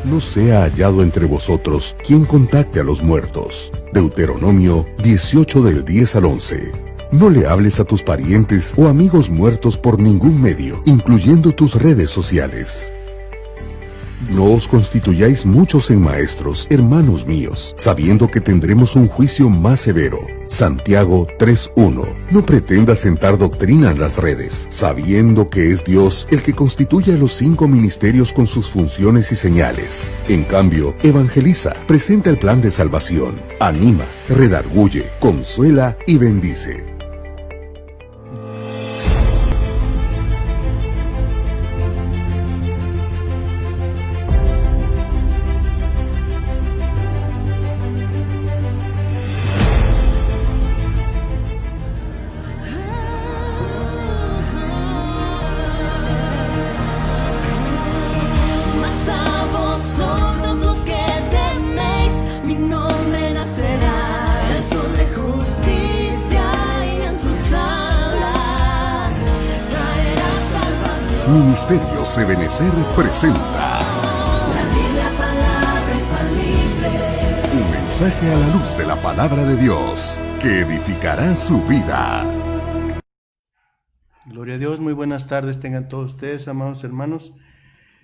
no sea hallado entre vosotros quien contacte a los muertos. Deuteronomio 18 del 10 al 11. No le hables a tus parientes o amigos muertos por ningún medio, incluyendo tus redes sociales. No os constituyáis muchos en maestros, hermanos míos, sabiendo que tendremos un juicio más severo. Santiago 3:1. No pretendas sentar doctrina en las redes, sabiendo que es Dios el que constituye a los 5 ministerios con sus funciones y señales. En cambio, evangeliza, presenta el plan de salvación, anima, redarguye, consuela y bendice. Ministerios Ebenecer presenta un mensaje a la luz de la palabra de Dios que edificará su vida. Gloria a Dios, muy buenas tardes tengan todos ustedes, amados hermanos.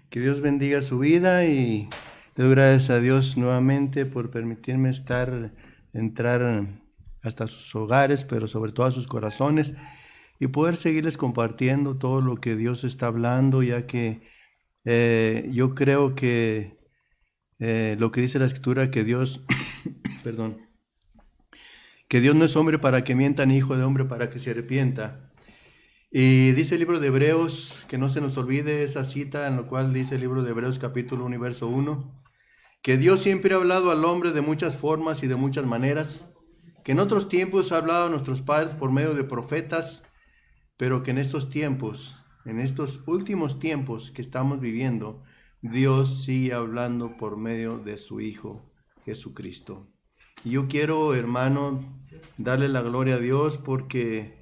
Que Dios bendiga su vida y le doy gracias a Dios nuevamente por permitirme entrar hasta sus hogares, pero sobre todo a sus corazones, y poder seguirles compartiendo todo lo que Dios está hablando, ya que yo creo que lo que dice la Escritura, que Dios, que Dios no es hombre para que mienta, ni hijo de hombre para que se arrepienta. Y dice el libro de Hebreos, que no se nos olvide esa cita en la cual dice el libro de Hebreos capítulo 1, verso 1, que Dios siempre ha hablado al hombre de muchas formas y de muchas maneras, que en otros tiempos ha hablado a nuestros padres por medio de profetas, pero que en estos tiempos, en estos últimos tiempos que estamos viviendo, Dios sigue hablando por medio de su Hijo Jesucristo. Y yo quiero, hermano, darle la gloria a Dios porque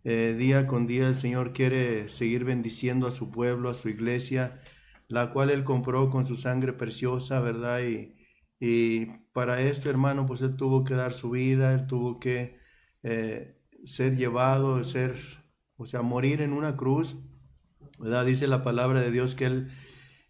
día con día el Señor quiere seguir bendiciendo a su pueblo, a su iglesia, la cual Él compró con su sangre preciosa, ¿verdad? Y para esto, hermano, pues Él tuvo que dar su vida, Él tuvo que ser llevado, morir en una cruz, ¿verdad? Dice la palabra de Dios que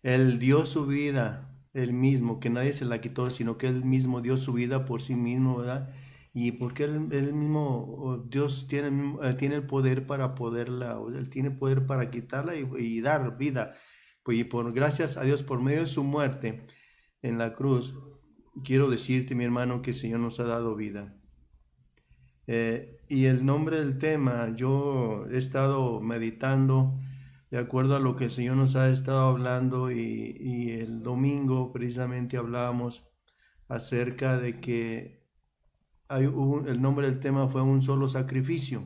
Él dio su vida, Él mismo, que nadie se la quitó, sino que Él mismo dio su vida por sí mismo, ¿verdad? Y porque él mismo, Dios tiene el poder para poderla, Él tiene poder para quitarla y dar vida. Pues, y por gracias a Dios, por medio de su muerte en la cruz, quiero decirte, mi hermano, que el Señor nos ha dado vida. Y el nombre del tema, yo he estado meditando de acuerdo a lo que el Señor nos ha estado hablando, y el domingo precisamente hablábamos acerca de que el nombre del tema fue un solo sacrificio,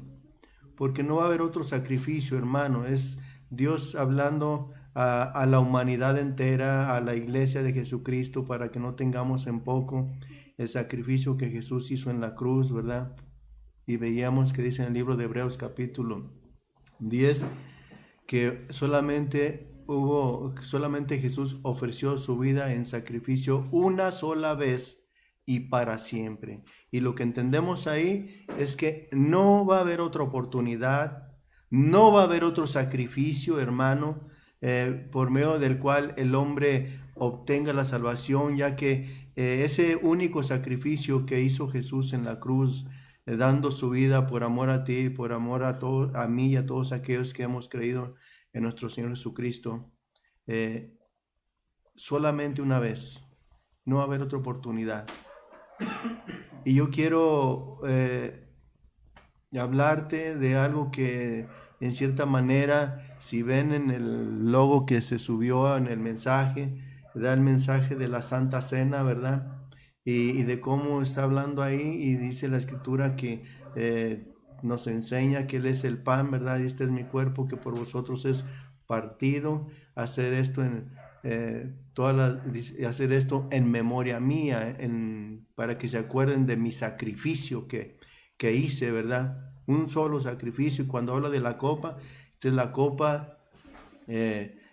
porque no va a haber otro sacrificio, hermano. Es Dios hablando a la humanidad entera, a la iglesia de Jesucristo, para que no tengamos en poco el sacrificio que Jesús hizo en la cruz, ¿verdad? Y veíamos que dice en el libro de Hebreos capítulo 10 que solamente Jesús ofreció su vida en sacrificio una sola vez y para siempre. Y lo que entendemos ahí es que no va a haber otra oportunidad, no va a haber otro sacrificio, hermano, por medio del cual el hombre obtenga la salvación, ya que ese único sacrificio que hizo Jesús en la cruz, dando su vida por amor a ti, por amor a mí y a todos aquellos que hemos creído en nuestro Señor Jesucristo, solamente una vez, no va a haber otra oportunidad. Y yo quiero hablarte de algo que en cierta manera, si ven en el logo que se subió en el mensaje, da el mensaje de la Santa Cena, ¿verdad? Y de cómo está hablando ahí, y dice la Escritura que nos enseña que Él es el pan, ¿verdad? Y este es mi cuerpo que por vosotros es partido. Hacer esto hacer esto en memoria mía, para que se acuerden de mi sacrificio que hice, ¿verdad? Un solo sacrificio. Y cuando habla de la copa, esta es la copa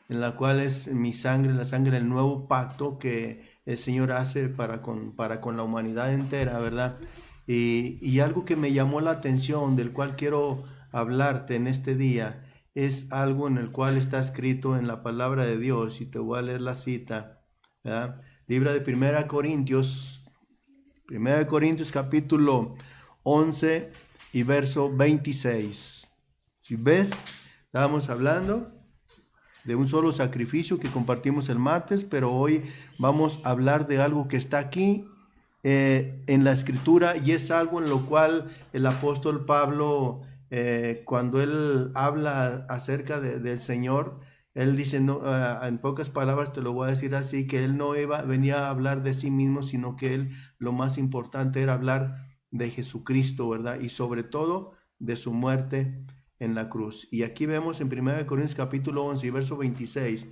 en la cual es mi sangre, la sangre del nuevo pacto que el Señor hace para con la humanidad entera, ¿verdad? Y algo que me llamó la atención, del cual quiero hablarte en este día, es algo en el cual está escrito en la palabra de Dios, y te voy a leer la cita, ¿verdad? Libro de 1 Corintios capítulo 11 y verso 26. Si ves, estábamos hablando de un solo sacrificio que compartimos el martes, pero hoy vamos a hablar de algo que está aquí en la escritura, y es algo en lo cual el apóstol Pablo, cuando él habla acerca del Señor, él dice, no, en pocas palabras te lo voy a decir así, que él no venía a hablar de sí mismo, sino que él lo más importante era hablar de Jesucristo, ¿verdad? Y sobre todo de su muerte en la cruz. Y aquí vemos en 1 Corintios capítulo 11 y verso 26,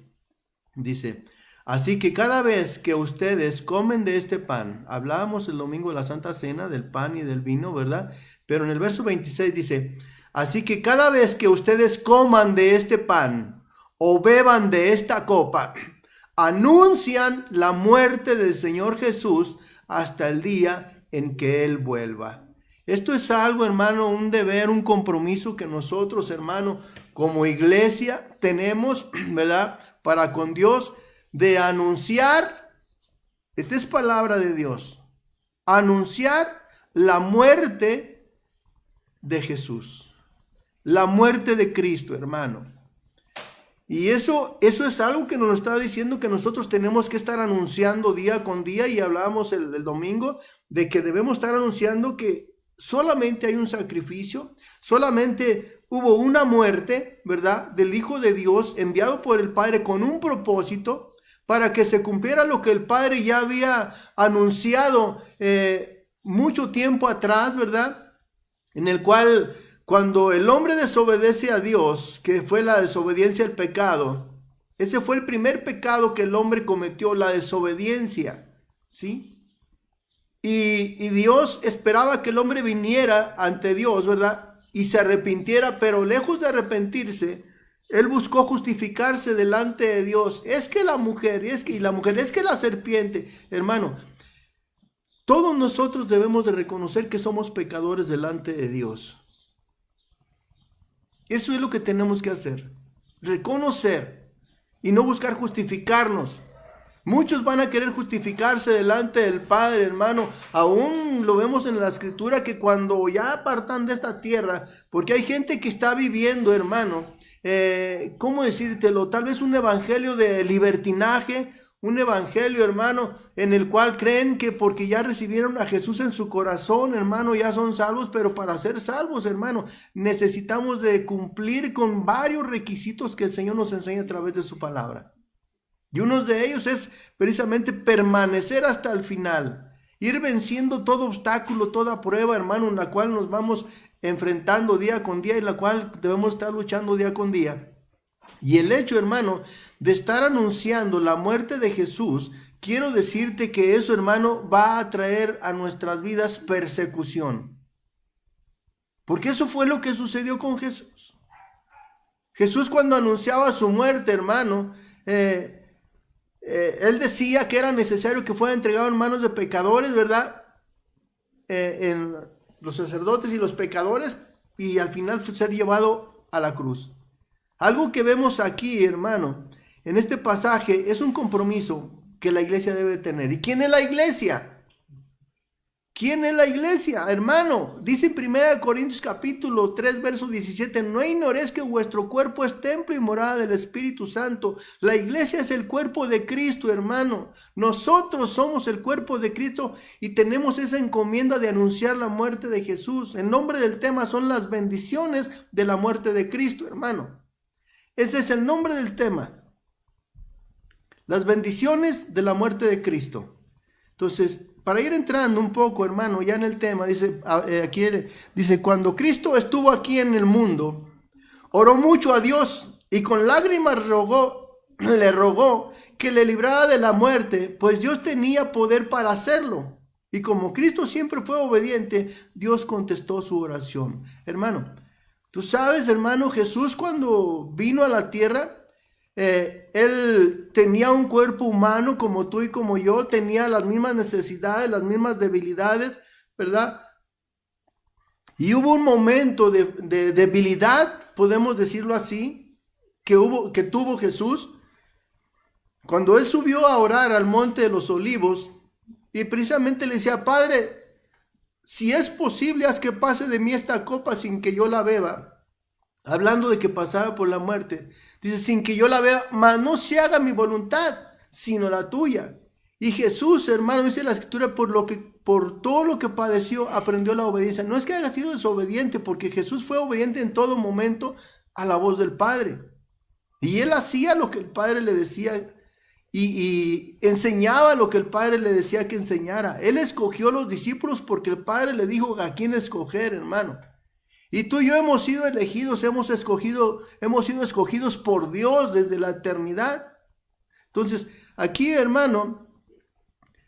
dice: así que cada vez que ustedes comen de este pan, hablábamos el domingo de la Santa Cena del pan y del vino, ¿verdad? Pero en el verso 26 dice: así que cada vez que ustedes coman de este pan o beban de esta copa, anuncian la muerte del Señor Jesús hasta el día en que Él vuelva. Esto es algo, hermano, un deber, un compromiso que nosotros, hermano, como iglesia tenemos, ¿verdad? Para con Dios, de anunciar, esta es palabra de Dios, anunciar la muerte de Jesús, la muerte de Cristo, hermano. Y eso es algo que nos está diciendo que nosotros tenemos que estar anunciando día con día, y hablábamos el domingo de que debemos estar anunciando que solamente hay un sacrificio, solamente hubo una muerte, ¿verdad?, del Hijo de Dios enviado por el Padre con un propósito, para que se cumpliera lo que el Padre ya había anunciado mucho tiempo atrás, ¿verdad? En el cual, cuando el hombre desobedece a Dios, que fue la desobediencia al pecado, ese fue el primer pecado que el hombre cometió, la desobediencia, ¿sí? Y Dios esperaba que el hombre viniera ante Dios, ¿verdad?, y se arrepintiera, pero lejos de arrepentirse, él buscó justificarse delante de Dios. Es que la mujer, es que la serpiente, hermano, todos nosotros debemos de reconocer que somos pecadores delante de Dios. Eso es lo que tenemos que hacer, reconocer y no buscar justificarnos. Muchos van a querer justificarse delante del Padre, hermano. Aún lo vemos en la Escritura, que cuando ya apartan de esta tierra, porque hay gente que está viviendo, hermano, ¿cómo decírtelo? Tal vez un evangelio de libertinaje, un evangelio, hermano, en el cual creen que porque ya recibieron a Jesús en su corazón, hermano, ya son salvos. Pero para ser salvos, hermano, necesitamos de cumplir con varios requisitos que el Señor nos enseña a través de su palabra. Y uno de ellos es precisamente permanecer hasta el final, ir venciendo todo obstáculo, toda prueba, hermano, en la cual nos vamos enfrentando día con día, y la cual debemos estar luchando día con día. Y el hecho, hermano, de estar anunciando la muerte de Jesús, quiero decirte que eso, hermano, va a traer a nuestras vidas persecución. Porque eso fue lo que sucedió con Jesús. Jesús, cuando anunciaba su muerte, hermano, él decía que era necesario que fuera entregado en manos de pecadores, ¿verdad? En los sacerdotes y los pecadores, y al final ser llevado a la cruz. Algo que vemos aquí, hermano, en este pasaje, es un compromiso que la iglesia debe tener. ¿Y quién es la iglesia? ¿Quién es la iglesia, hermano? Dice en 1 Corintios capítulo 3, verso 17, no ignoréis que vuestro cuerpo es templo y morada del Espíritu Santo. La iglesia es el cuerpo de Cristo, hermano. Nosotros somos el cuerpo de Cristo y tenemos esa encomienda de anunciar la muerte de Jesús. El nombre del tema son las bendiciones de la muerte de Cristo, hermano. Ese es el nombre del tema. Las bendiciones de la muerte de Cristo. Entonces, para ir entrando un poco, hermano, ya en el tema, dice, aquí dice, cuando Cristo estuvo aquí en el mundo, oró mucho a Dios y con lágrimas le rogó que le librara de la muerte, pues Dios tenía poder para hacerlo. Y como Cristo siempre fue obediente, Dios contestó su oración. Hermano, tú sabes, hermano, Jesús cuando vino a la tierra, Él tenía un cuerpo humano como tú y como yo, tenía las mismas necesidades, las mismas debilidades, ¿verdad? Y hubo un momento de debilidad, podemos decirlo así, que tuvo Jesús, cuando él subió a orar al monte de los olivos, y precisamente le decía: Padre, si es posible, haz que pase de mí esta copa sin que yo la beba. Hablando de que pasara por la muerte. Dice: sin que yo la beba, mas no se haga mi voluntad, sino la tuya. Y Jesús, hermano, dice la Escritura, por todo lo que padeció, aprendió la obediencia. No es que haya sido desobediente, porque Jesús fue obediente en todo momento a la voz del Padre. Y él hacía lo que el Padre le decía y enseñaba lo que el Padre le decía que enseñara. Él escogió los discípulos porque el Padre le dijo a quién escoger, hermano. Y tú y yo hemos sido elegidos, hemos sido escogidos por Dios desde la eternidad. Entonces, aquí, hermano,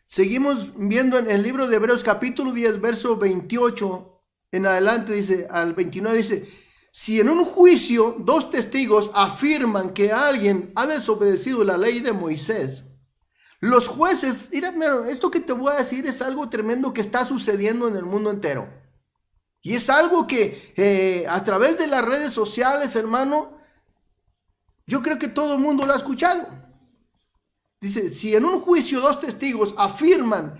seguimos viendo en el libro de Hebreos capítulo 10, verso 28 en adelante, dice, al 29, dice: si en un juicio dos testigos afirman que alguien ha desobedecido la ley de Moisés, los jueces, mira, esto que te voy a decir es algo tremendo que está sucediendo en el mundo entero. Y es algo que a través de las redes sociales, hermano, yo creo que todo el mundo lo ha escuchado. Dice: si en un juicio dos testigos afirman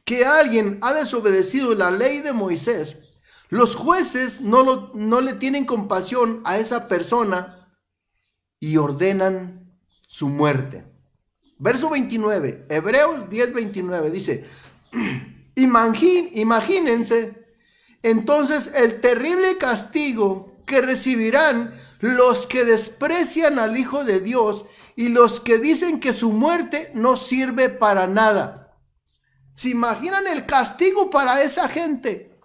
que alguien ha desobedecido la ley de Moisés, los jueces no le tienen compasión a esa persona y ordenan su muerte. Verso 29, Hebreos 10, 29, dice: imagínense entonces el terrible castigo que recibirán los que desprecian al Hijo de Dios y los que dicen que su muerte no sirve para nada. ¿Se imaginan el castigo para esa gente?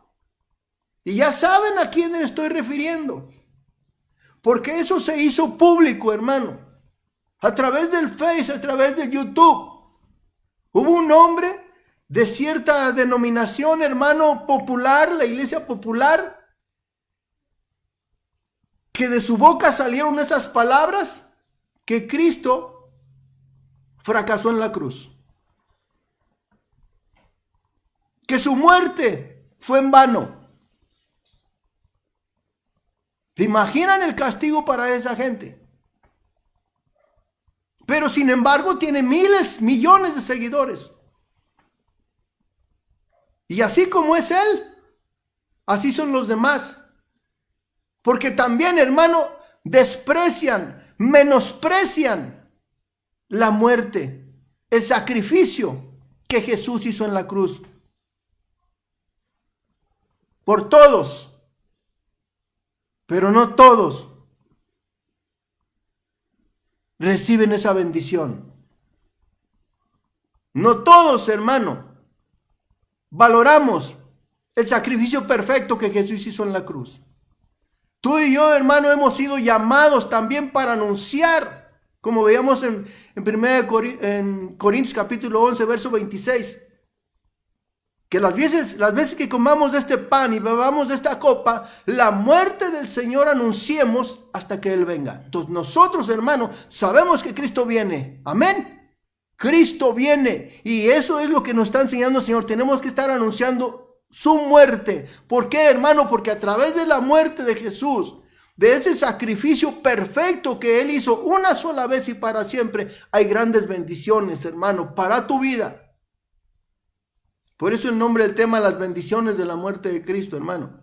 Y ya saben a quién me estoy refiriendo, porque eso se hizo público, hermano, a través del Face, a través de YouTube. Hubo un hombre de cierta denominación, hermano, popular, la iglesia popular, que de su boca salieron esas palabras, que Cristo fracasó en la cruz, que su muerte fue en vano. ¿Te imaginan el castigo para esa gente? Pero sin embargo tiene miles, millones de seguidores. Y así como es él, así son los demás. Porque también, hermano, desprecian, menosprecian la muerte, el sacrificio que Jesús hizo en la cruz. Por todos, pero no todos reciben esa bendición. No todos, hermano, valoramos el sacrificio perfecto que Jesús hizo en la cruz. Tú y yo, hermano, hemos sido llamados también para anunciar, como veíamos en Corintios capítulo 11, verso 26, que las veces que comamos de este pan y bebamos de esta copa, la muerte del Señor anunciemos hasta que Él venga. Entonces nosotros, hermano, sabemos que Cristo viene. Amén. Cristo viene, y eso es lo que nos está enseñando el Señor. Tenemos que estar anunciando su muerte. ¿Por qué, hermano? Porque a través de la muerte de Jesús, de ese sacrificio perfecto que Él hizo una sola vez y para siempre, hay grandes bendiciones, hermano, para tu vida. Por eso el nombre del tema, las bendiciones de la muerte de Cristo, hermano.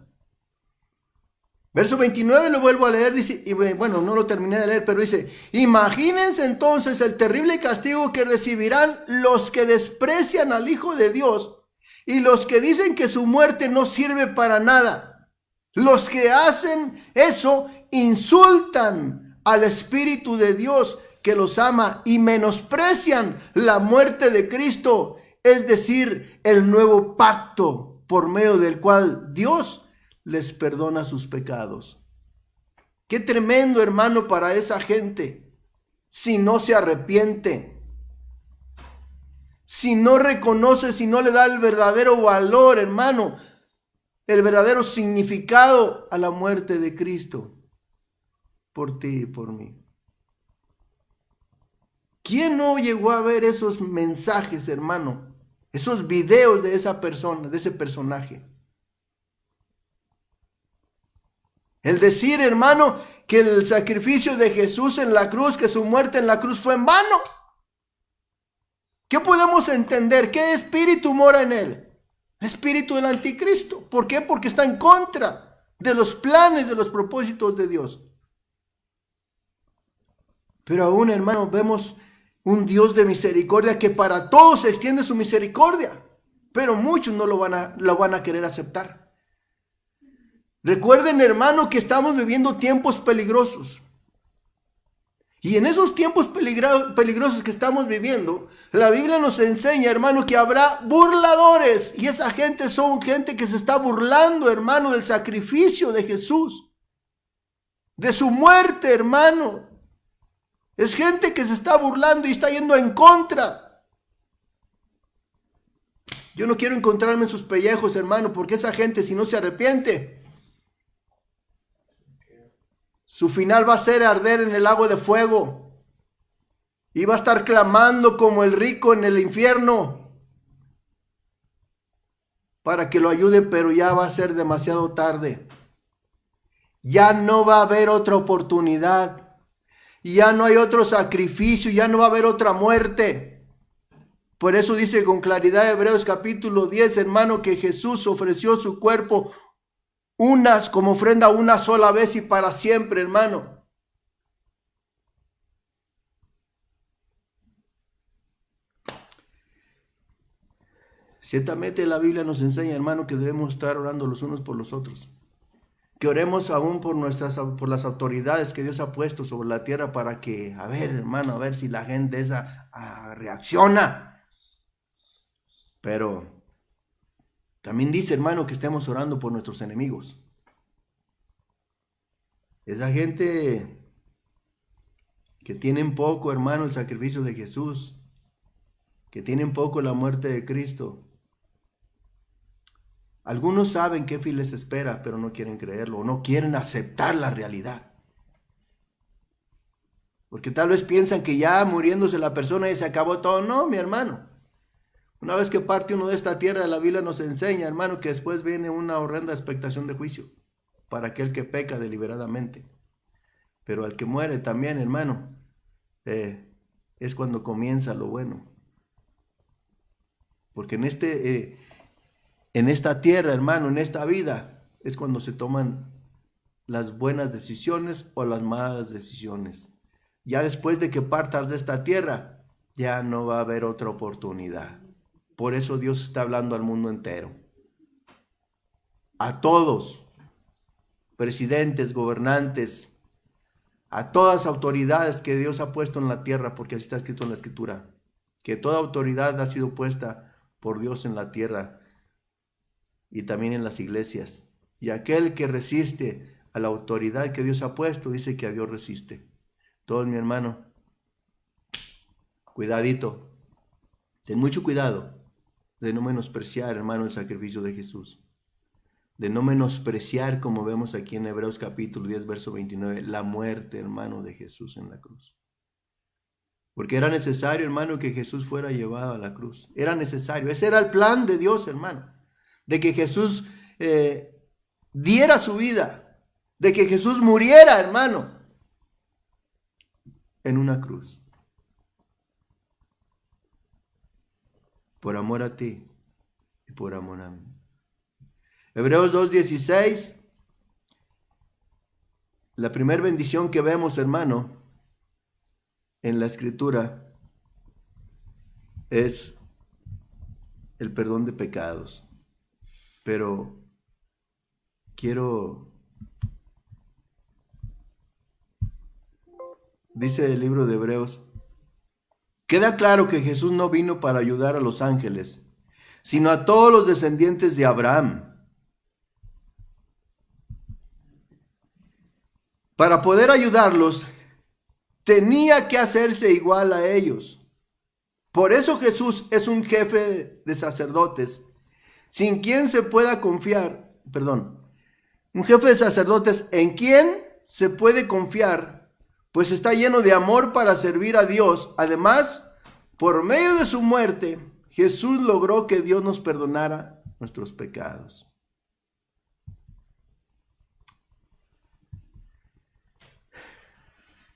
Verso 29 lo vuelvo a leer, dice, y bueno, no lo terminé de leer, pero dice: imagínense entonces el terrible castigo que recibirán los que desprecian al Hijo de Dios y los que dicen que su muerte no sirve para nada. Los que hacen eso insultan al Espíritu de Dios que los ama y menosprecian la muerte de Cristo, es decir, el nuevo pacto por medio del cual Dios les perdona sus pecados. Qué tremendo, hermano, para esa gente, si no se arrepiente, si no reconoce, si no le da el verdadero valor, hermano, el verdadero significado a la muerte de Cristo por ti y por mí. ¿Quién no llegó a ver esos mensajes, hermano? Esos videos de esa persona, de ese personaje. El decir, hermano, que el sacrificio de Jesús en la cruz, que su muerte en la cruz fue en vano. ¿Qué podemos entender? ¿Qué espíritu mora en él? El espíritu del anticristo. ¿Por qué? Porque está en contra de los planes, de los propósitos de Dios. Pero aún, hermano, vemos un Dios de misericordia que para todos se extiende su misericordia. Pero muchos no lo van a querer aceptar. Recuerden, hermano, que estamos viviendo tiempos peligrosos. Y en esos tiempos peligrosos que estamos viviendo, la Biblia nos enseña, hermano, que habrá burladores. Y esa gente son gente que se está burlando, hermano, del sacrificio de Jesús. De su muerte, hermano. Es gente que se está burlando y está yendo en contra. Yo no quiero encontrarme en sus pellejos, hermano, porque esa gente, si no se arrepiente, su final va a ser arder en el lago de fuego. Y va a estar clamando como el rico en el infierno para que lo ayuden, pero ya va a ser demasiado tarde. Ya no va a haber otra oportunidad. Ya no hay otro sacrificio, ya no va a haber otra muerte. Por eso dice con claridad Hebreos capítulo 10, hermano, que Jesús ofreció su cuerpo como ofrenda una sola vez y para siempre, hermano. Ciertamente la Biblia nos enseña, hermano, que debemos estar orando los unos por los otros. Que oremos aún por las autoridades que Dios ha puesto sobre la tierra para que, a ver, hermano, a ver si la gente esa reacciona. Pero también dice, hermano, que estemos orando por nuestros enemigos. Esa gente que tienen poco, hermano, el sacrificio de Jesús, que tienen poco la muerte de Cristo. Algunos saben qué fin les espera, pero no quieren creerlo, o no quieren aceptar la realidad. Porque tal vez piensan que ya muriéndose la persona y se acabó todo. No, mi hermano. Una vez que parte uno de esta tierra, la Biblia nos enseña, hermano, que después viene una horrenda expectación de juicio para aquel que peca deliberadamente. Pero al que muere también, hermano, es cuando comienza lo bueno. Porque en esta tierra, hermano, en esta vida, es cuando se toman las buenas decisiones o las malas decisiones. Ya después de que partas de esta tierra, ya no va a haber otra oportunidad. Por eso Dios está hablando al mundo entero. A todos, presidentes, gobernantes, a todas las autoridades que Dios ha puesto en la tierra, porque así está escrito en la Escritura, que toda autoridad ha sido puesta por Dios en la tierra y también en las iglesias. Y aquel que resiste a la autoridad que Dios ha puesto, dice que a Dios resiste. Todos, mi hermano, cuidadito, ten mucho cuidado de no menospreciar, hermano, el sacrificio de Jesús. De no menospreciar, como vemos aquí en Hebreos capítulo 10, verso 29, la muerte, hermano, de Jesús en la cruz. Porque era necesario, hermano, que Jesús fuera llevado a la cruz. Era necesario. Ese era el plan de Dios, hermano. De que Jesús diera su vida. De que Jesús muriera, hermano, en una cruz. Por amor a ti y por amor a mí. Hebreos 2:16, la primera bendición que vemos, hermano, en la Escritura es el perdón de pecados. Pero dice el libro de Hebreos, queda claro que Jesús no vino para ayudar a los ángeles, sino a todos los descendientes de Abraham. Para poder ayudarlos, tenía que hacerse igual a ellos. Por eso Jesús es un jefe de sacerdotes, sin quien se pueda confiar, un jefe de sacerdotes en quien se puede confiar, pues está lleno de amor para servir a Dios. Además, por medio de su muerte, Jesús logró que Dios nos perdonara nuestros pecados.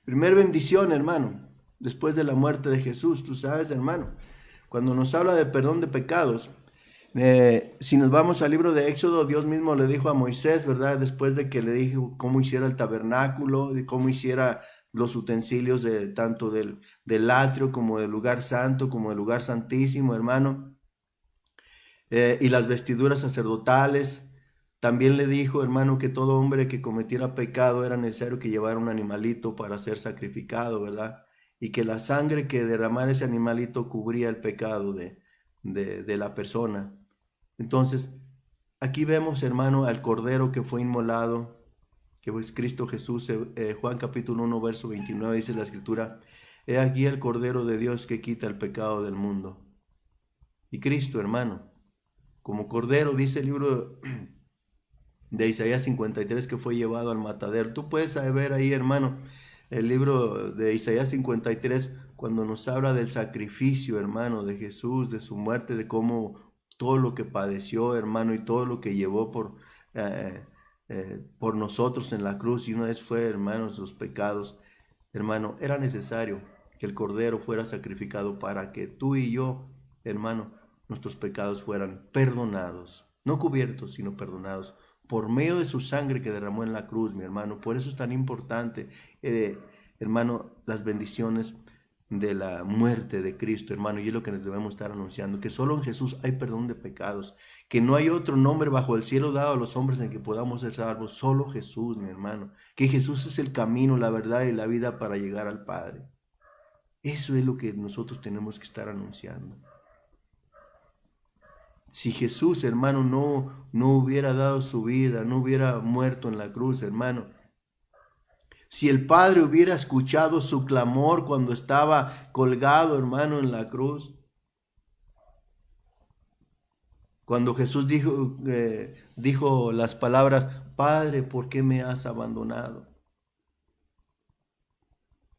Primer bendición, hermano, después de la muerte de Jesús. Tú sabes, hermano, cuando nos habla de perdón de pecados, si nos vamos al libro de Éxodo, Dios mismo le dijo a Moisés, ¿verdad? Después de que le dijo cómo hiciera el tabernáculo, de cómo hiciera los utensilios tanto del atrio como del lugar santo, como del lugar santísimo, hermano, y las vestiduras sacerdotales. También le dijo, hermano, que todo hombre que cometiera pecado era necesario que llevara un animalito para ser sacrificado, ¿verdad? Y que la sangre que derramara ese animalito cubría el pecado de la persona. Entonces, aquí vemos, hermano, al Cordero que fue inmolado, que es Cristo Jesús. Juan capítulo 1, verso 29, dice la Escritura: he aquí el Cordero de Dios que quita el pecado del mundo. Y Cristo, hermano, como Cordero, dice el libro de Isaías 53, que fue llevado al matadero. Tú puedes ver ahí, hermano, el libro de Isaías 53, cuando nos habla del sacrificio, hermano, de Jesús, de su muerte, de cómo todo lo que padeció, hermano, y todo lo que llevó por nosotros en la cruz. Y una vez fue, hermano, sus pecados, hermano, era necesario que el Cordero fuera sacrificado para que tú y yo, hermano, nuestros pecados fueran perdonados, no cubiertos, sino perdonados, por medio de su sangre que derramó en la cruz, mi hermano. Por eso es tan importante, hermano, las bendiciones de la muerte de Cristo, hermano. Y es lo que debemos estar anunciando, que solo en Jesús hay perdón de pecados, que no hay otro nombre bajo el cielo dado a los hombres en que podamos ser salvos, solo Jesús, mi hermano. Que Jesús es el camino, la verdad y la vida para llegar al Padre. Eso es lo que nosotros tenemos que estar anunciando. Si Jesús, hermano, no hubiera dado su vida, no hubiera muerto en la cruz, hermano, si el Padre hubiera escuchado su clamor cuando estaba colgado, hermano, en la cruz, cuando Jesús dijo las palabras: Padre, ¿por qué me has abandonado?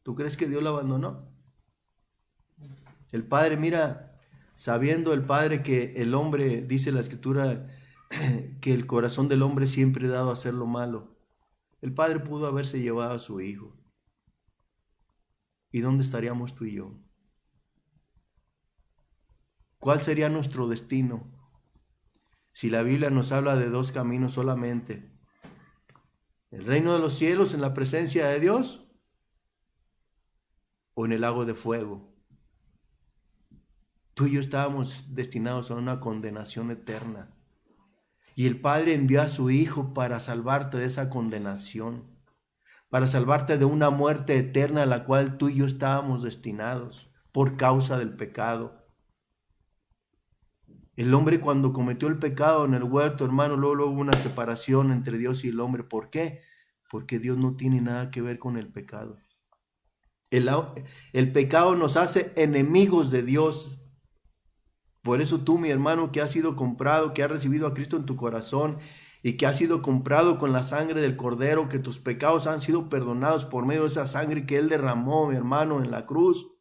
¿Tú crees que Dios lo abandonó? El Padre, mira, sabiendo el Padre que el hombre, dice la Escritura, que el corazón del hombre siempre ha dado a hacer lo malo, el Padre pudo haberse llevado a su Hijo. ¿Y dónde estaríamos tú y yo? ¿Cuál sería nuestro destino? Si la Biblia nos habla de dos caminos solamente: el reino de los cielos en la presencia de Dios, o en el lago de fuego. Tú y yo estábamos destinados a una condenación eterna. Y el Padre envió a su Hijo para salvarte de esa condenación, para salvarte de una muerte eterna a la cual tú y yo estábamos destinados por causa del pecado. El hombre, cuando cometió el pecado en el huerto, hermano, luego hubo una separación entre Dios y el hombre. ¿Por qué? Porque Dios no tiene nada que ver con el pecado. El pecado nos hace enemigos de Dios. Por eso tú, mi hermano, que has sido comprado, que has recibido a Cristo en tu corazón y que has sido comprado con la sangre del Cordero, que tus pecados han sido perdonados por medio de esa sangre que Él derramó, mi hermano, en la cruz,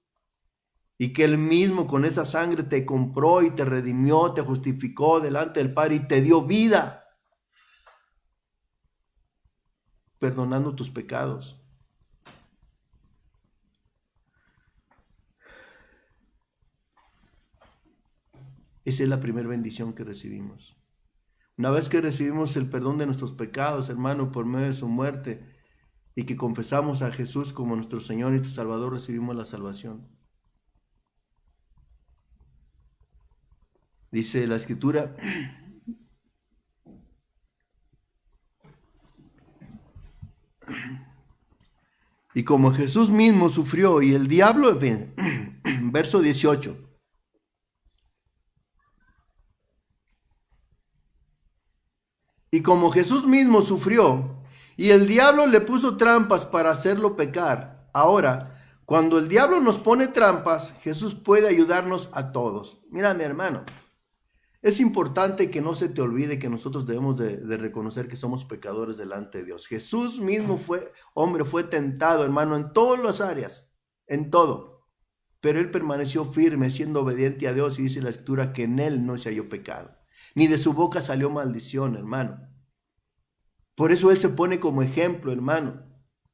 y que Él mismo con esa sangre te compró y te redimió, te justificó delante del Padre y te dio vida, perdonando tus pecados. Esa es la primera bendición que recibimos. Una vez que recibimos el perdón de nuestros pecados, hermano, por medio de su muerte, y que confesamos a Jesús como nuestro Señor y nuestro Salvador, recibimos la salvación. Dice la Escritura: y como Jesús mismo sufrió y el diablo, en fin, verso 18. Y como Jesús mismo sufrió y el diablo le puso trampas para hacerlo pecar, ahora, cuando el diablo nos pone trampas, Jesús puede ayudarnos a todos. Mira, mi hermano, Es importante que no se te olvide que nosotros debemos de reconocer que somos pecadores delante de Dios. Jesús mismo fue tentado, hermano, en todas las áreas, en todo. Pero Él permaneció firme, siendo obediente a Dios, y dice la Escritura que en Él no se halló pecado. Ni de su boca salió maldición, hermano. Por eso Él se pone como ejemplo, hermano.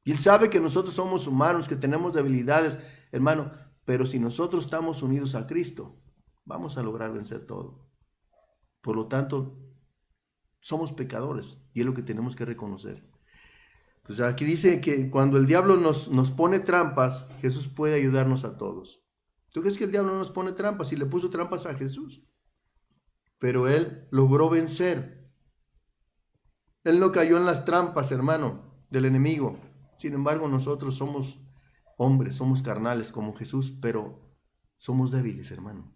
Y Él sabe que nosotros somos humanos, que tenemos debilidades, hermano. Pero si nosotros estamos unidos a Cristo, vamos a lograr vencer todo. Por lo tanto, somos pecadores y es lo que tenemos que reconocer. Pues aquí dice que cuando el diablo nos pone trampas, Jesús puede ayudarnos a todos. ¿Tú crees que el diablo no nos pone trampas? Y le puso trampas a Jesús. Pero Él logró vencer. Él no cayó en las trampas, hermano, del enemigo. Sin embargo, nosotros somos hombres, somos carnales como Jesús, pero somos débiles, hermano.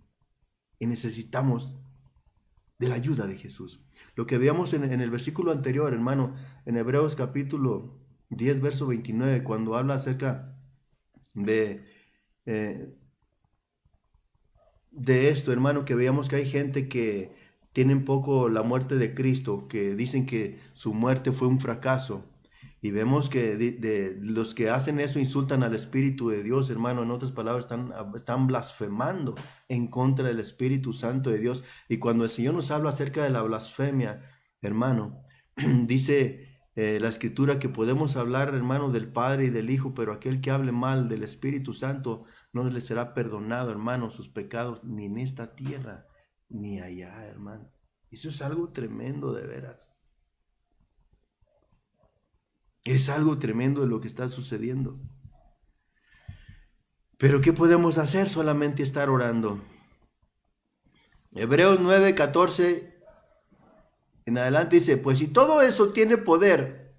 Y necesitamos de la ayuda de Jesús. Lo que veíamos en el versículo anterior, hermano, en Hebreos capítulo 10, verso 29, cuando habla acerca de esto, hermano, que veíamos que hay gente que tiene un poco la muerte de Cristo, que dicen que su muerte fue un fracaso. Y vemos que de los que hacen eso insultan al Espíritu de Dios, hermano. En otras palabras, están blasfemando en contra del Espíritu Santo de Dios. Y cuando el Señor nos habla acerca de la blasfemia, hermano, dice la Escritura que podemos hablar, hermano, del Padre y del Hijo, pero aquel que hable mal del Espíritu Santo no le será perdonado, hermano, sus pecados, ni en esta tierra, ni allá, hermano. Eso es algo tremendo, de veras. Es algo tremendo de lo que está sucediendo. Pero ¿qué podemos hacer? Solamente estar orando. Hebreos 9, 14 en adelante dice, pues si todo eso tiene poder,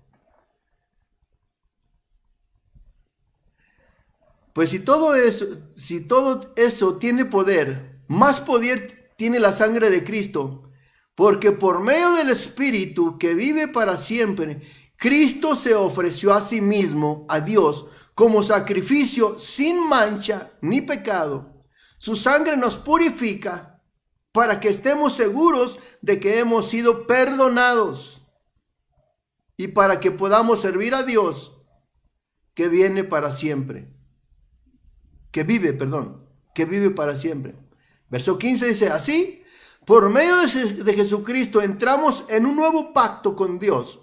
si todo eso tiene poder, más poder tiene la sangre de Cristo, porque por medio del Espíritu que vive para siempre, Cristo se ofreció a sí mismo, a Dios, como sacrificio sin mancha ni pecado. Su sangre nos purifica para que estemos seguros de que hemos sido perdonados y para que podamos servir a Dios que vive para siempre. Que vive para siempre. Verso 15 dice, así, por medio de Jesucristo entramos en un nuevo pacto con Dios.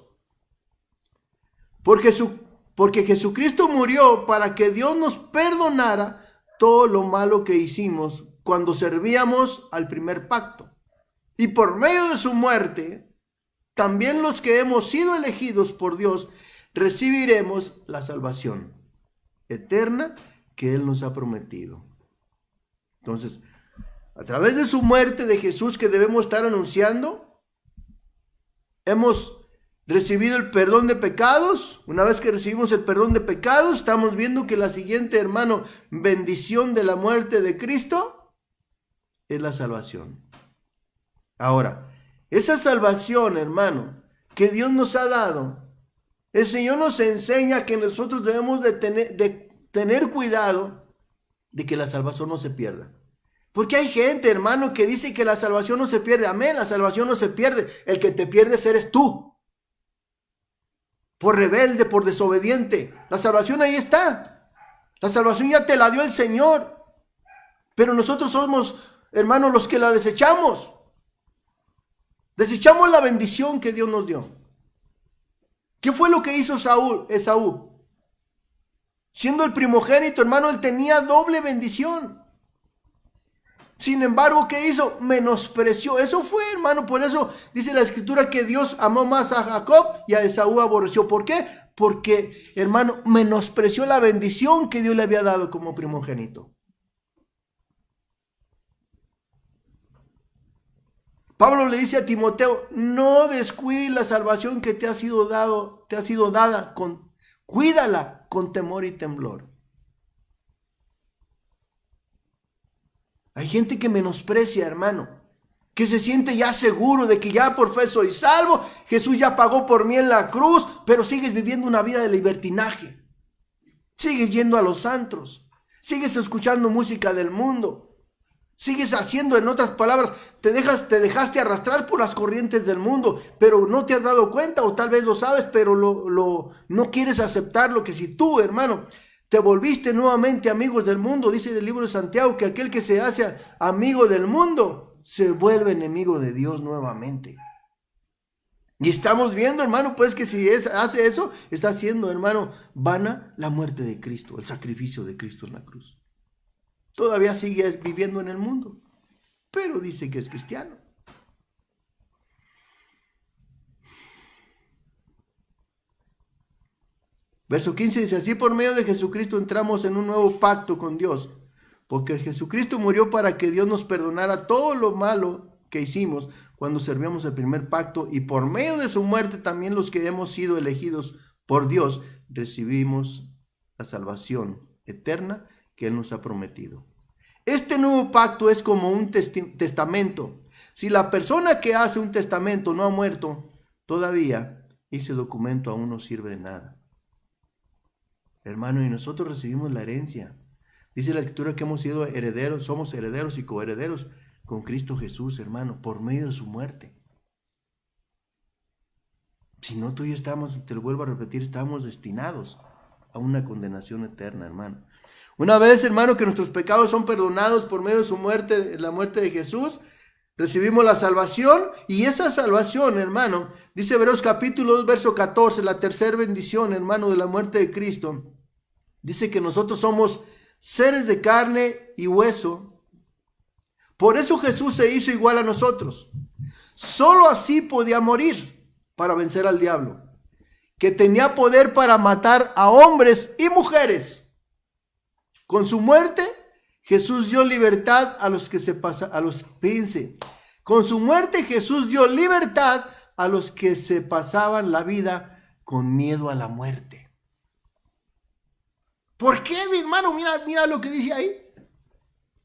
Porque Jesucristo murió para que Dios nos perdonara todo lo malo que hicimos cuando servíamos al primer pacto. Y por medio de su muerte, también los que hemos sido elegidos por Dios recibiremos la salvación eterna que Él nos ha prometido. Entonces, a través de su muerte de Jesús que debemos estar anunciando, hemos recibido el perdón de pecados. Una vez que recibimos el perdón de pecados, estamos viendo que la siguiente, hermano, bendición de la muerte de Cristo es la salvación. Ahora, esa salvación, hermano, que Dios nos ha dado, el Señor nos enseña que nosotros debemos de tener cuidado de que la salvación no se pierda. Porque hay gente, hermano, que dice que la salvación no se pierde. Amén, la salvación no se pierde. El que te pierdes eres tú. Por rebelde, por desobediente. La salvación ahí está. La salvación ya te la dio el Señor. Pero nosotros somos, hermanos, los que la desechamos. Desechamos la bendición que Dios nos dio. ¿Qué fue lo que hizo Esaú? Siendo el primogénito, hermano, él tenía doble bendición. Sin embargo, ¿qué hizo? Menospreció. Eso fue, hermano. Por eso dice la Escritura que Dios amó más a Jacob y a Esaú aborreció. ¿Por qué? Porque, hermano, menospreció la bendición que Dios le había dado como primogénito. Pablo le dice a Timoteo, no descuides la salvación que te ha sido dada, cuídala con temor y temblor. Hay gente que menosprecia, hermano, que se siente ya seguro de que ya por fe soy salvo, Jesús ya pagó por mí en la cruz, pero sigues viviendo una vida de libertinaje. Sigues yendo a los antros, sigues escuchando música del mundo. Sigues haciendo, en otras palabras, te dejaste arrastrar por las corrientes del mundo, pero no te has dado cuenta, o tal vez lo sabes, pero no quieres aceptarlo, que si tú, hermano, te volviste nuevamente amigos del mundo, dice el libro de Santiago, que aquel que se hace amigo del mundo, se vuelve enemigo de Dios nuevamente. Y estamos viendo, hermano, pues que si hace eso, está haciendo, hermano, vana la muerte de Cristo, el sacrificio de Cristo en la cruz. Todavía sigue viviendo en el mundo, pero dice que es cristiano. Verso 15 dice, así por medio de Jesucristo entramos en un nuevo pacto con Dios, porque Jesucristo murió para que Dios nos perdonara todo lo malo que hicimos cuando servíamos el primer pacto, y por medio de su muerte también los que hemos sido elegidos por Dios recibimos la salvación eterna que Él nos ha prometido. Este nuevo pacto es como un testamento. Si la persona que hace un testamento no ha muerto todavía, ese documento aún no sirve de nada. Hermano, y nosotros recibimos la herencia. Dice la Escritura que hemos sido herederos, somos herederos y coherederos con Cristo Jesús, hermano, por medio de su muerte. Si no, tú y yo estamos, te lo vuelvo a repetir, estamos destinados a una condenación eterna, hermano. Una vez, hermano, que nuestros pecados son perdonados por medio de su muerte, la muerte de Jesús, recibimos la salvación, y esa salvación, hermano, dice Hebreos capítulo 2, verso 14, la tercera bendición, hermano, de la muerte de Cristo, dice que nosotros somos seres de carne y hueso. Por eso Jesús se hizo igual a nosotros. Solo así podía morir para vencer al diablo, que tenía poder para matar a hombres y mujeres. Con su muerte, Jesús dio libertad a los que fíjense, con su muerte Jesús dio libertad a los que se pasaban la vida con miedo a la muerte. ¿Por qué, mi hermano? Mira lo que dice ahí.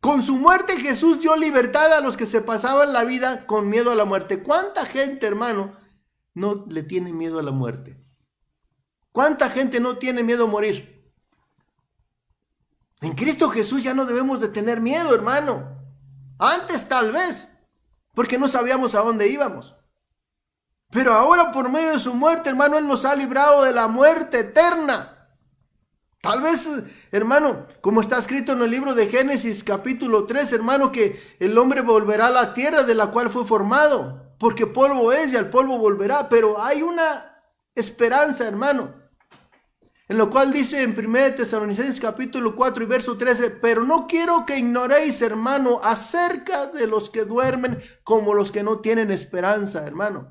Con su muerte Jesús dio libertad a los que se pasaban la vida con miedo a la muerte. ¿Cuánta gente, hermano, no le tiene miedo a la muerte? ¿Cuánta gente no tiene miedo a morir? En Cristo Jesús ya no debemos de tener miedo, hermano. Antes tal vez, porque no sabíamos a dónde íbamos. Pero ahora por medio de su muerte, hermano, Él nos ha librado de la muerte eterna. Tal vez, hermano, como está escrito en el libro de Génesis capítulo 3, hermano, que el hombre volverá a la tierra de la cual fue formado, porque polvo es y al polvo volverá. Pero hay una esperanza, hermano, en lo cual dice en 1 Tesalonicenses capítulo 4 y verso 13, pero no quiero que ignoréis, hermano, acerca de los que duermen como los que no tienen esperanza, hermano.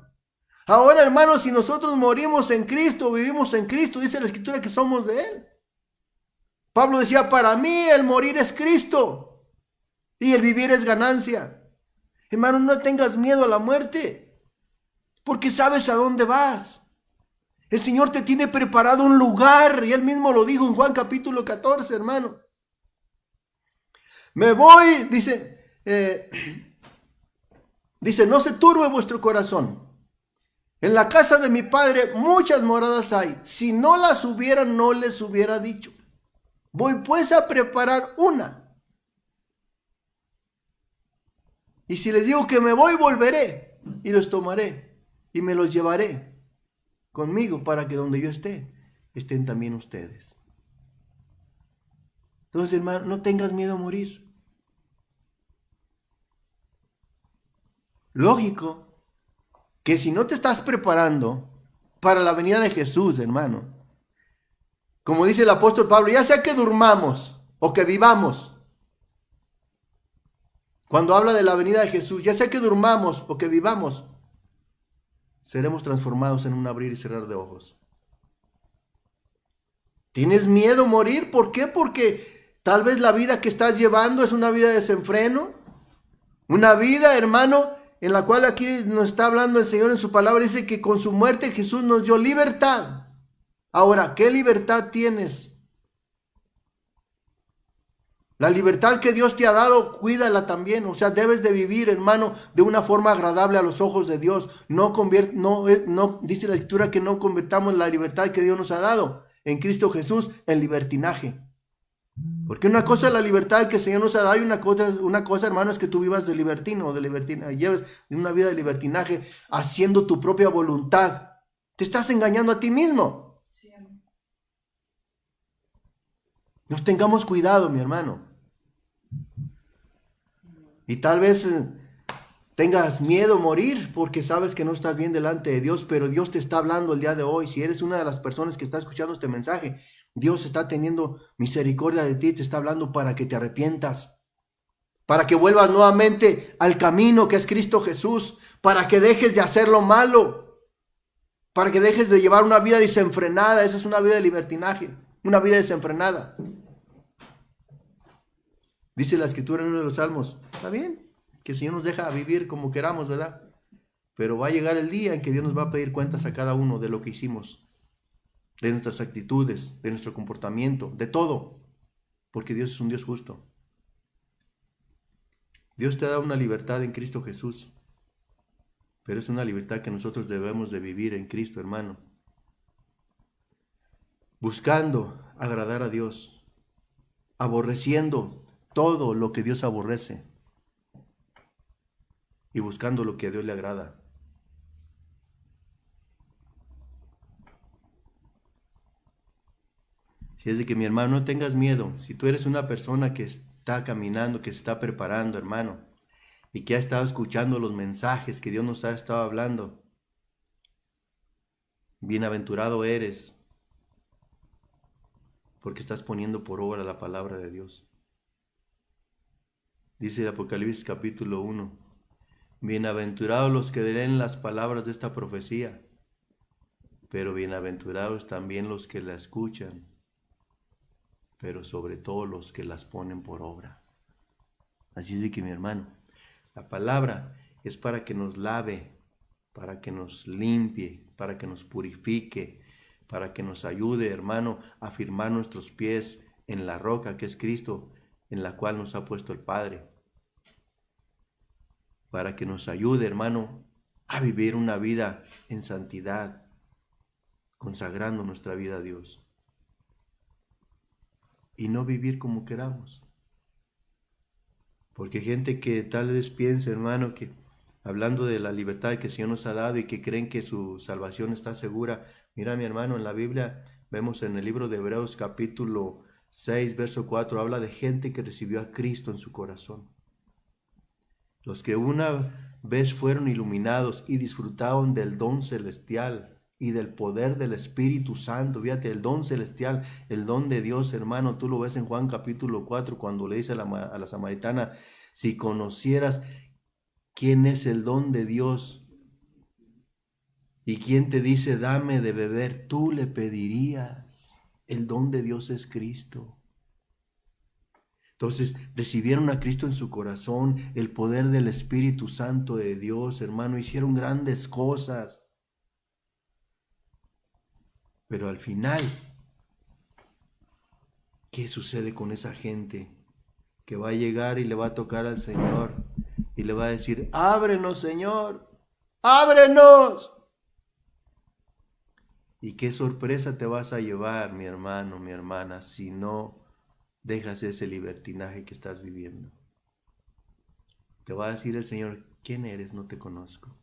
Ahora, hermano, si nosotros morimos en Cristo, vivimos en Cristo, dice la Escritura que somos de Él. Pablo decía, para mí el morir es Cristo y el vivir es ganancia. Hermano, no tengas miedo a la muerte, porque sabes a dónde vas. El Señor te tiene preparado un lugar, y Él mismo lo dijo en Juan capítulo 14, hermano. Me voy, dice, no se turbe vuestro corazón. En la casa de mi Padre muchas moradas hay. Si no las hubiera, no les hubiera dicho. Voy pues a preparar una. Y si les digo que me voy, volveré y los tomaré y me los llevaré conmigo para que donde yo esté, estén también ustedes. Entonces, hermano, no tengas miedo a morir. Lógico que si no te estás preparando para la venida de Jesús, hermano, como dice el apóstol Pablo, ya sea que durmamos o que vivamos, cuando habla de la venida de Jesús, ya sea que durmamos o que vivamos, seremos transformados en un abrir y cerrar de ojos. ¿Tienes miedo a morir? ¿Por qué? Porque tal vez la vida que estás llevando es una vida de desenfreno. Una vida, hermano, en la cual aquí nos está hablando el Señor en su palabra. Dice que con su muerte Jesús nos dio libertad. Ahora, ¿qué libertad tienes? La libertad que Dios te ha dado, cuídala también. O sea, debes de vivir, hermano, de una forma agradable a los ojos de Dios. No dice la Escritura que no convirtamos la libertad que Dios nos ha dado en Cristo Jesús en libertinaje. Porque una cosa es la libertad que el Señor nos ha dado y una cosa, hermano, es que tú vivas de libertino o de libertinaje, lleves una vida de libertinaje haciendo tu propia voluntad. Te estás engañando a ti mismo. Nos tengamos cuidado, mi hermano. Y tal vez tengas miedo a morir porque sabes que no estás bien delante de Dios, pero Dios te está hablando el día de hoy. Si eres una de las personas que está escuchando este mensaje, Dios está teniendo misericordia de ti, te está hablando para que te arrepientas, para que vuelvas nuevamente al camino que es Cristo Jesús, para que dejes de hacer lo malo, para que dejes de llevar una vida desenfrenada. Esa es una vida de libertinaje, una vida desenfrenada. Dice la Escritura en uno de los Salmos, está bien, que el Señor nos deja vivir como queramos, ¿verdad? Pero va a llegar el día en que Dios nos va a pedir cuentas a cada uno de lo que hicimos, de nuestras actitudes, de nuestro comportamiento, de todo, porque Dios es un Dios justo. Dios te da una libertad en Cristo Jesús, pero es una libertad que nosotros debemos de vivir en Cristo, hermano, buscando agradar a Dios, aborreciendo todo lo que Dios aborrece y buscando lo que a Dios le agrada. Si es de que, mi hermano, no tengas miedo. Si tú eres una persona que está caminando, que se está preparando, hermano, y que ha estado escuchando los mensajes que Dios nos ha estado hablando, bienaventurado eres, porque estás poniendo por obra la palabra de Dios. Dice el Apocalipsis capítulo 1, bienaventurados los que leen las palabras de esta profecía, pero bienaventurados también los que la escuchan, pero sobre todo los que las ponen por obra. Así es de que, mi hermano, la palabra es para que nos lave, para que nos limpie, para que nos purifique, para que nos ayude, hermano, a firmar nuestros pies en la roca que es Cristo, en la cual nos ha puesto el Padre. Para que nos ayude, hermano, a vivir una vida en santidad, consagrando nuestra vida a Dios. Y no vivir como queramos. Porque hay gente que tal vez piensa, hermano, que hablando de la libertad que el Señor nos ha dado y que creen que su salvación está segura. Mira, mi hermano, en la Biblia vemos en el libro de Hebreos capítulo 6, verso 4, habla de gente que recibió a Cristo en su corazón. Los que una vez fueron iluminados y disfrutaron del don celestial y del poder del Espíritu Santo. Fíjate, el don celestial, el don de Dios, hermano, tú lo ves en Juan capítulo 4, cuando le dice a la samaritana, si conocieras quién es el don de Dios y quién te dice, dame de beber, tú le pedirías. El don de Dios es Cristo. Entonces, recibieron a Cristo en su corazón, el poder del Espíritu Santo de Dios, hermano, hicieron grandes cosas. Pero al final, ¿qué sucede con esa gente que va a llegar y le va a tocar al Señor y le va a decir, ábrenos, Señor, ábrenos? ¿Y qué sorpresa te vas a llevar, mi hermano, mi hermana, si no dejas ese libertinaje que estás viviendo? Te va a decir el Señor, ¿quién eres? No te conozco.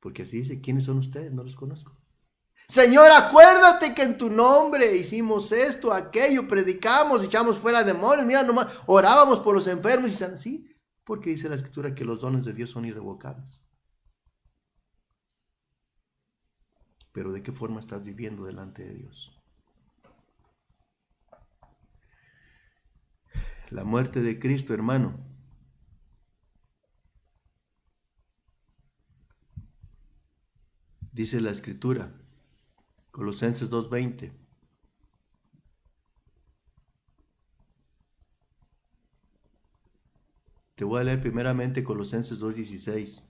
Porque así dice, ¿quiénes son ustedes? No los conozco. Señor, acuérdate que en tu nombre hicimos esto, aquello, predicamos, echamos fuera demonios, mira nomás, orábamos por los enfermos y sí, porque dice la Escritura que los dones de Dios son irrevocables. Pero ¿de qué forma estás viviendo delante de Dios? La muerte de Cristo, hermano, dice la Escritura, Colosenses 2:20. Te voy a leer primeramente Colosenses 2:16.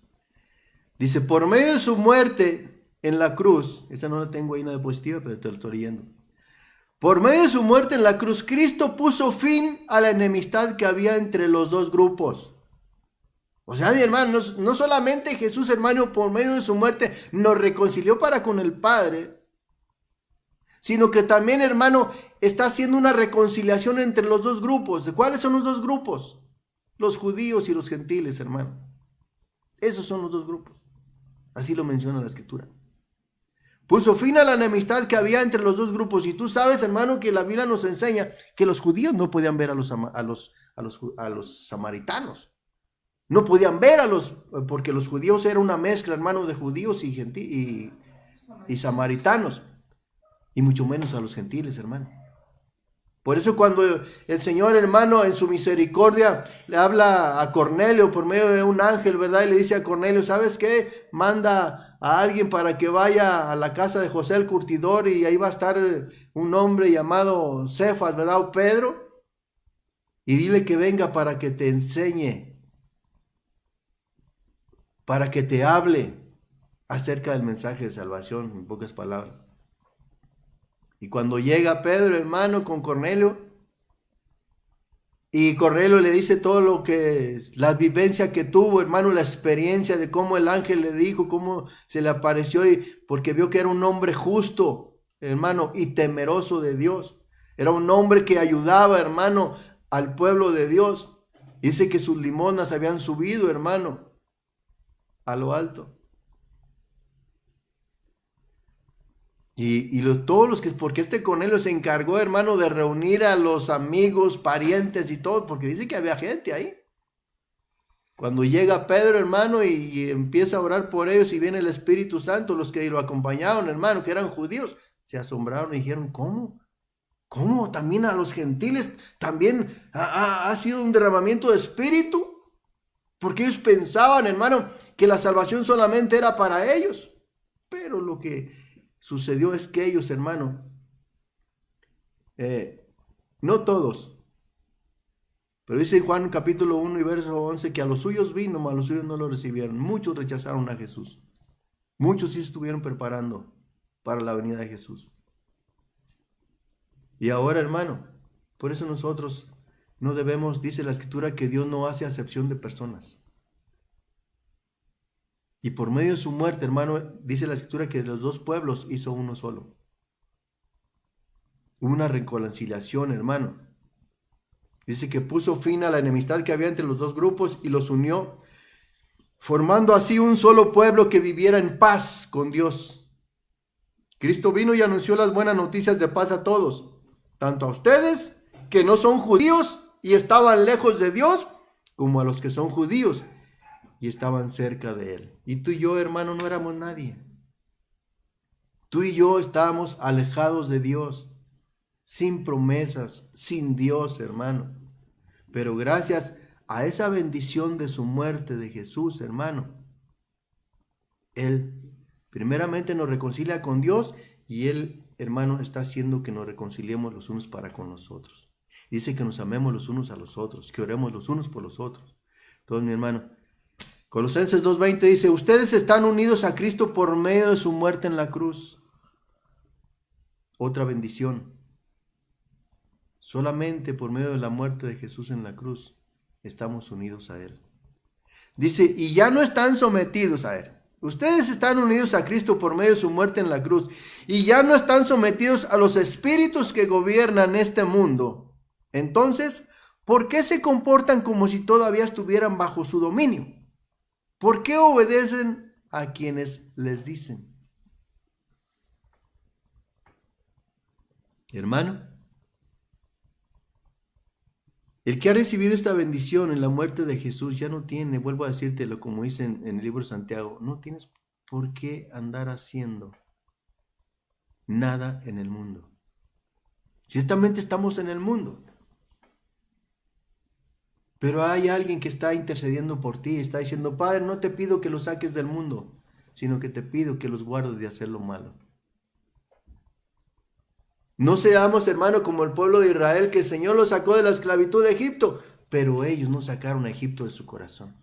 Dice, por medio de su muerte en la cruz, esta no la tengo ahí en la diapositiva, pero te lo estoy leyendo. Por medio de su muerte en la cruz, Cristo puso fin a la enemistad que había entre los dos grupos. O sea, mi hermano, no solamente Jesús, hermano, por medio de su muerte nos reconcilió para con el Padre, sino que también, hermano, está haciendo una reconciliación entre los dos grupos. ¿De cuáles son los dos grupos? Los judíos y los gentiles, hermano. Esos son los dos grupos. Así lo menciona la Escritura. Puso fin a la enemistad que había entre los dos grupos. Y tú sabes, hermano, que la Biblia nos enseña que los judíos no podían ver a los samaritanos. No podían ver porque los judíos era una mezcla, hermano, de judíos y samaritanos. Y mucho menos a los gentiles, hermano. Por eso cuando el Señor, hermano, en su misericordia le habla a Cornelio por medio de un ángel, ¿verdad? Y le dice a Cornelio, ¿sabes qué? Manda a alguien para que vaya a la casa de José el curtidor y ahí va a estar un hombre llamado Cefas, ¿verdad? O Pedro. Y dile que venga para que te enseñe, para que te hable acerca del mensaje de salvación, en pocas palabras. Y cuando llega Pedro, hermano, con Cornelio, y Cornelio le dice todo lo que, la vivencia que tuvo, hermano, la experiencia de cómo el ángel le dijo, cómo se le apareció, y porque vio que era un hombre justo, hermano, y temeroso de Dios. Era un hombre que ayudaba, hermano, al pueblo de Dios. Dice que sus limonas habían subido, hermano, a lo alto. Todos los que, porque este Cornelio se encargó, hermano, de reunir a los amigos, parientes y todo, porque dice que había gente ahí. Cuando llega Pedro, hermano, y empieza a orar por ellos y viene el Espíritu Santo, los que lo acompañaban, hermano, que eran judíos, se asombraron y dijeron, ¿cómo? ¿Cómo? También a los gentiles, también ha sido un derramamiento de Espíritu, porque ellos pensaban, hermano, que la salvación solamente era para ellos. Pero lo que sucedió es que ellos, hermano, no todos, pero dice Juan capítulo 1 y verso 11 que a los suyos vino, mas a los suyos no lo recibieron. Muchos rechazaron a Jesús. Muchos sí estuvieron preparando para la venida de Jesús. Y ahora, hermano, por eso nosotros no debemos, dice la Escritura, que Dios no hace acepción de personas. Y por medio de su muerte, hermano, dice la Escritura que de los dos pueblos hizo uno solo. Hubo una reconciliación, hermano. Dice que puso fin a la enemistad que había entre los dos grupos y los unió, formando así un solo pueblo que viviera en paz con Dios. Cristo vino y anunció las buenas noticias de paz a todos, tanto a ustedes que no son judíos y estaban lejos de Dios, como a los que son judíos y estaban cerca de Él. Y tú y yo, hermano, no éramos nadie. Tú y yo estábamos alejados de Dios, sin promesas, sin Dios, hermano. Pero gracias a esa bendición de su muerte de Jesús, hermano, Él primeramente nos reconcilia con Dios y Él, hermano, está haciendo que nos reconciliemos los unos para con los otros. Dice que nos amemos los unos a los otros, que oremos los unos por los otros. Entonces, mi hermano, Colosenses 2:20 dice, ustedes están unidos a Cristo por medio de su muerte en la cruz. Otra bendición. Solamente por medio de la muerte de Jesús en la cruz estamos unidos a Él. Dice, y ya no están sometidos a Él. Ustedes están unidos a Cristo por medio de su muerte en la cruz. Y ya no están sometidos a los espíritus que gobiernan este mundo. Entonces, ¿por qué se comportan como si todavía estuvieran bajo su dominio? ¿Por qué obedecen a quienes les dicen? Hermano, el que ha recibido esta bendición en la muerte de Jesús ya no tiene, vuelvo a decírtelo como dice en el libro de Santiago, no tienes por qué andar haciendo nada en el mundo. Ciertamente estamos en el mundo, pero hay alguien que está intercediendo por ti, está diciendo, Padre, no te pido que los saques del mundo, sino que te pido que los guardes de hacer lo malo. No seamos, hermano, como el pueblo de Israel, que el Señor los sacó de la esclavitud de Egipto, pero ellos no sacaron a Egipto de su corazón.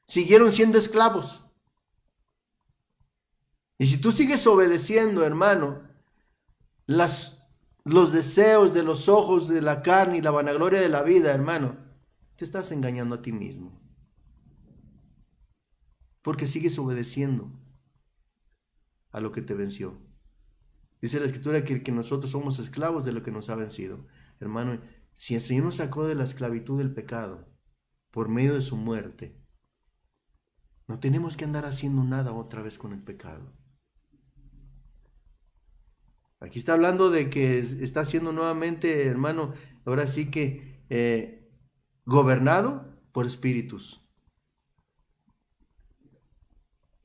Siguieron siendo esclavos. Y si tú sigues obedeciendo, hermano, los deseos de los ojos, de la carne y la vanagloria de la vida, hermano, te estás engañando a ti mismo. Porque sigues obedeciendo a lo que te venció. Dice la Escritura que nosotros somos esclavos de lo que nos ha vencido. Hermano, si el Señor nos sacó de la esclavitud del pecado por medio de su muerte, no tenemos que andar haciendo nada otra vez con el pecado. Aquí está hablando de que está siendo nuevamente, hermano, ahora sí que gobernado por espíritus.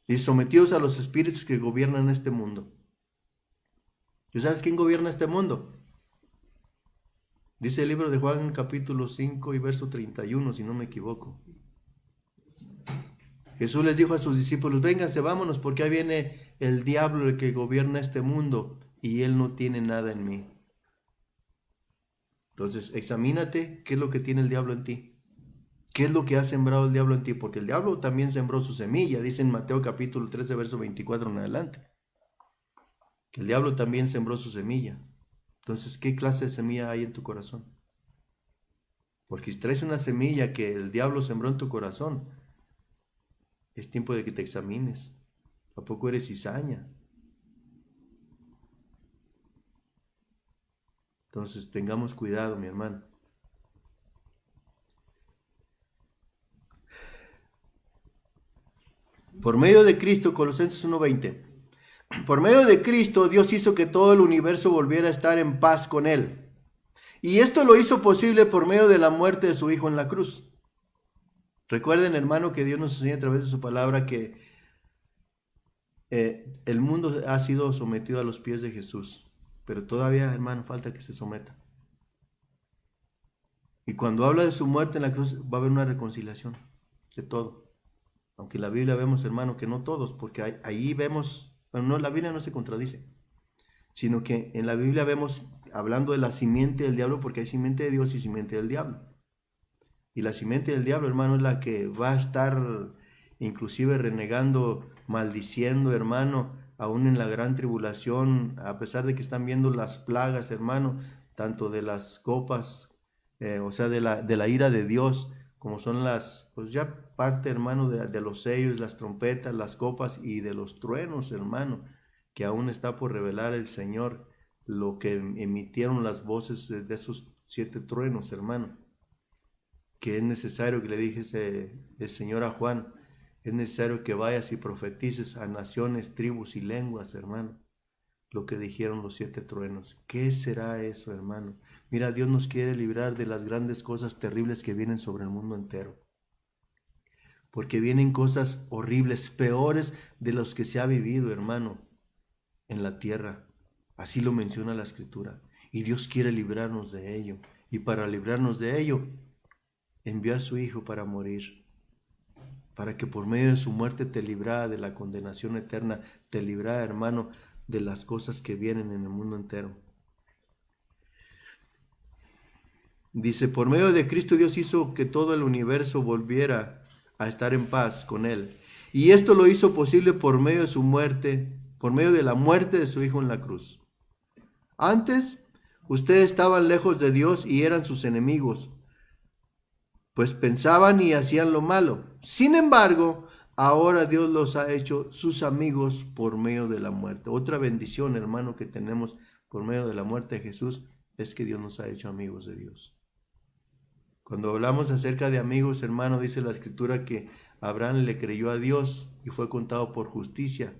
Y sometidos a los espíritus que gobiernan este mundo. ¿Tú sabes quién gobierna este mundo? Dice el libro de Juan, capítulo 5 y verso 31, si no me equivoco. Jesús les dijo a sus discípulos, vénganse, vámonos, porque ahí viene el diablo, el que gobierna este mundo, y él no tiene nada en mí. Entonces, examínate qué es lo que tiene el diablo en ti. ¿Qué es lo que ha sembrado el diablo en ti? Porque el diablo también sembró su semilla, dice en Mateo capítulo 13, verso 24 en adelante. Que el diablo también sembró su semilla. Entonces, ¿qué clase de semilla hay en tu corazón? Porque si traes una semilla que el diablo sembró en tu corazón, es tiempo de que te examines. ¿A poco eres cizaña? Entonces, tengamos cuidado, mi hermano. Por medio de Cristo, Colosenses 1:20. Por medio de Cristo, Dios hizo que todo el universo volviera a estar en paz con Él. Y esto lo hizo posible por medio de la muerte de su Hijo en la cruz. Recuerden, hermano, que Dios nos enseña a través de su palabra que el mundo ha sido sometido a los pies de Jesús. Pero todavía, hermano, falta que se someta. Y cuando habla de su muerte en la cruz, va a haber una reconciliación de todo. Aunque en la Biblia vemos, hermano, que no todos, porque ahí vemos, bueno, no, la Biblia no se contradice, sino que en la Biblia vemos, hablando de la simiente del diablo, porque hay simiente de Dios y simiente del diablo. Y la simiente del diablo, hermano, es la que va a estar inclusive renegando, maldiciendo, hermano, aún en la gran tribulación, a pesar de que están viendo las plagas, hermano, tanto de las copas, o sea, de la ira de Dios, como son las, pues ya parte, hermano, de los sellos, las trompetas, las copas y de los truenos, hermano, que aún está por revelar el Señor, lo que emitieron las voces de esos 7 truenos, hermano, que es necesario, que le dije el Señor a Juan, es necesario que vayas y profetices a naciones, tribus y lenguas, hermano, lo que dijeron los 7 truenos. ¿Qué será eso, hermano? Mira, Dios nos quiere librar de las grandes cosas terribles que vienen sobre el mundo entero. Porque vienen cosas horribles, peores de los que se ha vivido, hermano, en la tierra. Así lo menciona la Escritura. Y Dios quiere librarnos de ello. Y para librarnos de ello, envió a su Hijo para morir. Para que por medio de su muerte te librara de la condenación eterna, te librara, hermano, de las cosas que vienen en el mundo entero. Dice, por medio de Cristo Dios hizo que todo el universo volviera a estar en paz con Él. Y esto lo hizo posible por medio de su muerte, por medio de la muerte de su Hijo en la cruz. Antes, ustedes estaban lejos de Dios y eran sus enemigos, pues pensaban y hacían lo malo. Sin embargo, ahora Dios los ha hecho sus amigos por medio de la muerte. Otra bendición, hermano, que tenemos por medio de la muerte de Jesús es que Dios nos ha hecho amigos de Dios. Cuando hablamos acerca de amigos, hermano, dice la Escritura que Abraham le creyó a Dios y fue contado por justicia.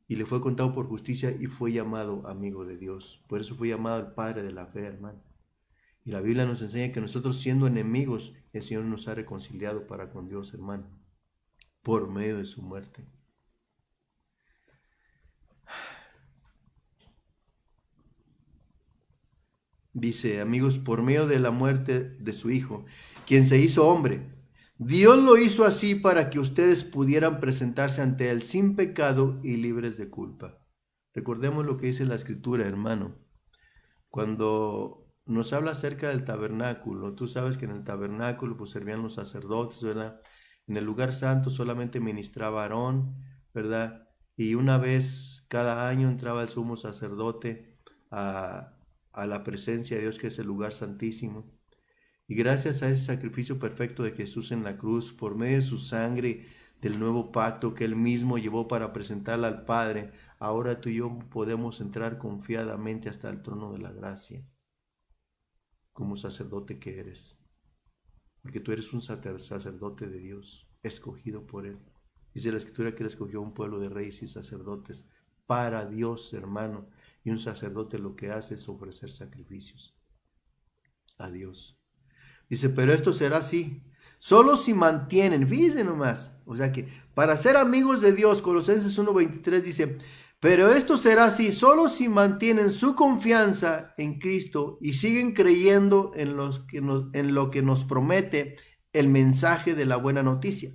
Y le fue contado por justicia y fue llamado amigo de Dios. Por eso fue llamado el Padre de la fe, hermano. Y la Biblia nos enseña que nosotros, siendo enemigos, el Señor nos ha reconciliado para con Dios, hermano, por medio de su muerte. Dice, amigos, por medio de la muerte de su Hijo, quien se hizo hombre. Dios lo hizo así para que ustedes pudieran presentarse ante Él sin pecado y libres de culpa. Recordemos lo que dice la Escritura, hermano. Cuando nos habla acerca del tabernáculo, tú sabes que en el tabernáculo pues servían los sacerdotes, ¿verdad? En el lugar santo solamente ministraba Aarón, ¿verdad? Y una vez cada año entraba el sumo sacerdote a la presencia de Dios, que es el lugar santísimo. Y gracias a ese sacrificio perfecto de Jesús en la cruz, por medio de su sangre, del nuevo pacto que Él mismo llevó para presentarla al Padre, ahora tú y yo podemos entrar confiadamente hasta el trono de la gracia, como sacerdote que eres. Porque tú eres un sacerdote de Dios, escogido por Él. Dice la Escritura que Él escogió un pueblo de reyes y sacerdotes para Dios, hermano. Y un sacerdote lo que hace es ofrecer sacrificios a Dios. Dice, pero esto será así, solo si mantienen, fíjense nomás, o sea que para ser amigos de Dios, Colosenses 1:23 dice, pero esto será así, solo si mantienen su confianza en Cristo y siguen creyendo en lo que nos promete el mensaje de la buena noticia.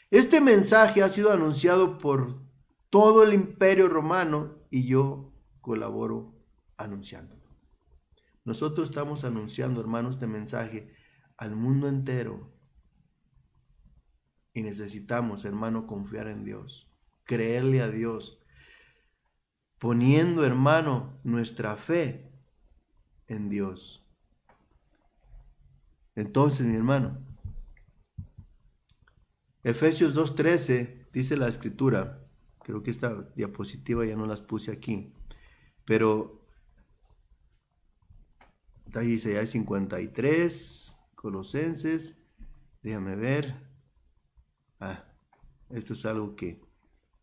Este mensaje ha sido anunciado por todo el imperio romano y yo colaboro anunciándolo. Nosotros estamos anunciando, hermanos, este mensaje al mundo entero. Y necesitamos, hermano, confiar en Dios, creerle a Dios, poniendo, hermano, nuestra fe en Dios. Entonces, mi hermano, Efesios 2:13 dice la Escritura, creo que esta diapositiva ya no las puse aquí, pero ahí dice ya 53, Colosenses, déjame ver. Esto es algo que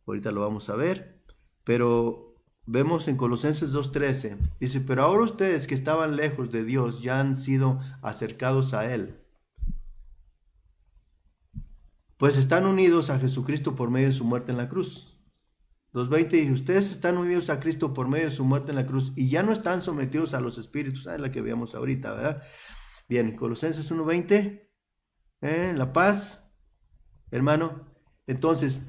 ahorita lo vamos a ver, pero vemos en Colosenses 2:13, dice, pero ahora ustedes que estaban lejos de Dios ya han sido acercados a Él, pues están unidos a Jesucristo por medio de su muerte en la cruz. 2:20 dice, ustedes están unidos a Cristo por medio de su muerte en la cruz y ya no están sometidos a los espíritus, es la que veíamos ahorita, ¿verdad? Bien, Colosenses 1:20, la paz, hermano. Entonces,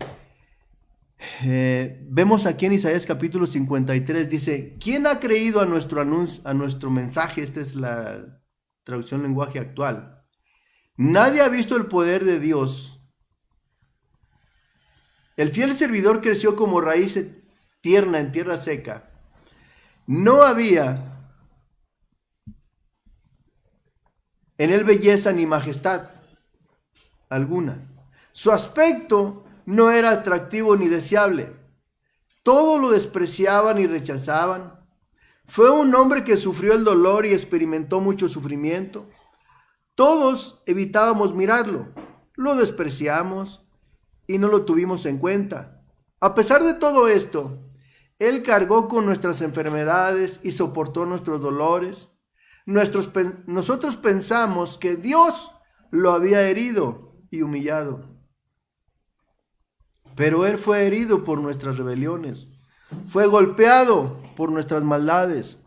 vemos aquí en Isaías capítulo 53, dice, ¿quién ha creído a nuestro anuncio, a nuestro mensaje? Esta es la traducción lenguaje actual. Nadie ha visto el poder de Dios. El fiel servidor creció como raíz tierna en tierra seca. No había en él belleza ni majestad alguna. Su aspecto no era atractivo ni deseable. Todo lo despreciaban y rechazaban. Fue un hombre que sufrió el dolor y experimentó mucho sufrimiento. Todos evitábamos mirarlo, lo despreciamos y no lo tuvimos en cuenta. A pesar de todo esto, Él cargó con nuestras enfermedades y soportó nuestros dolores. Nosotros pensamos que Dios lo había herido y humillado. Pero Él fue herido por nuestras rebeliones, fue golpeado por nuestras maldades.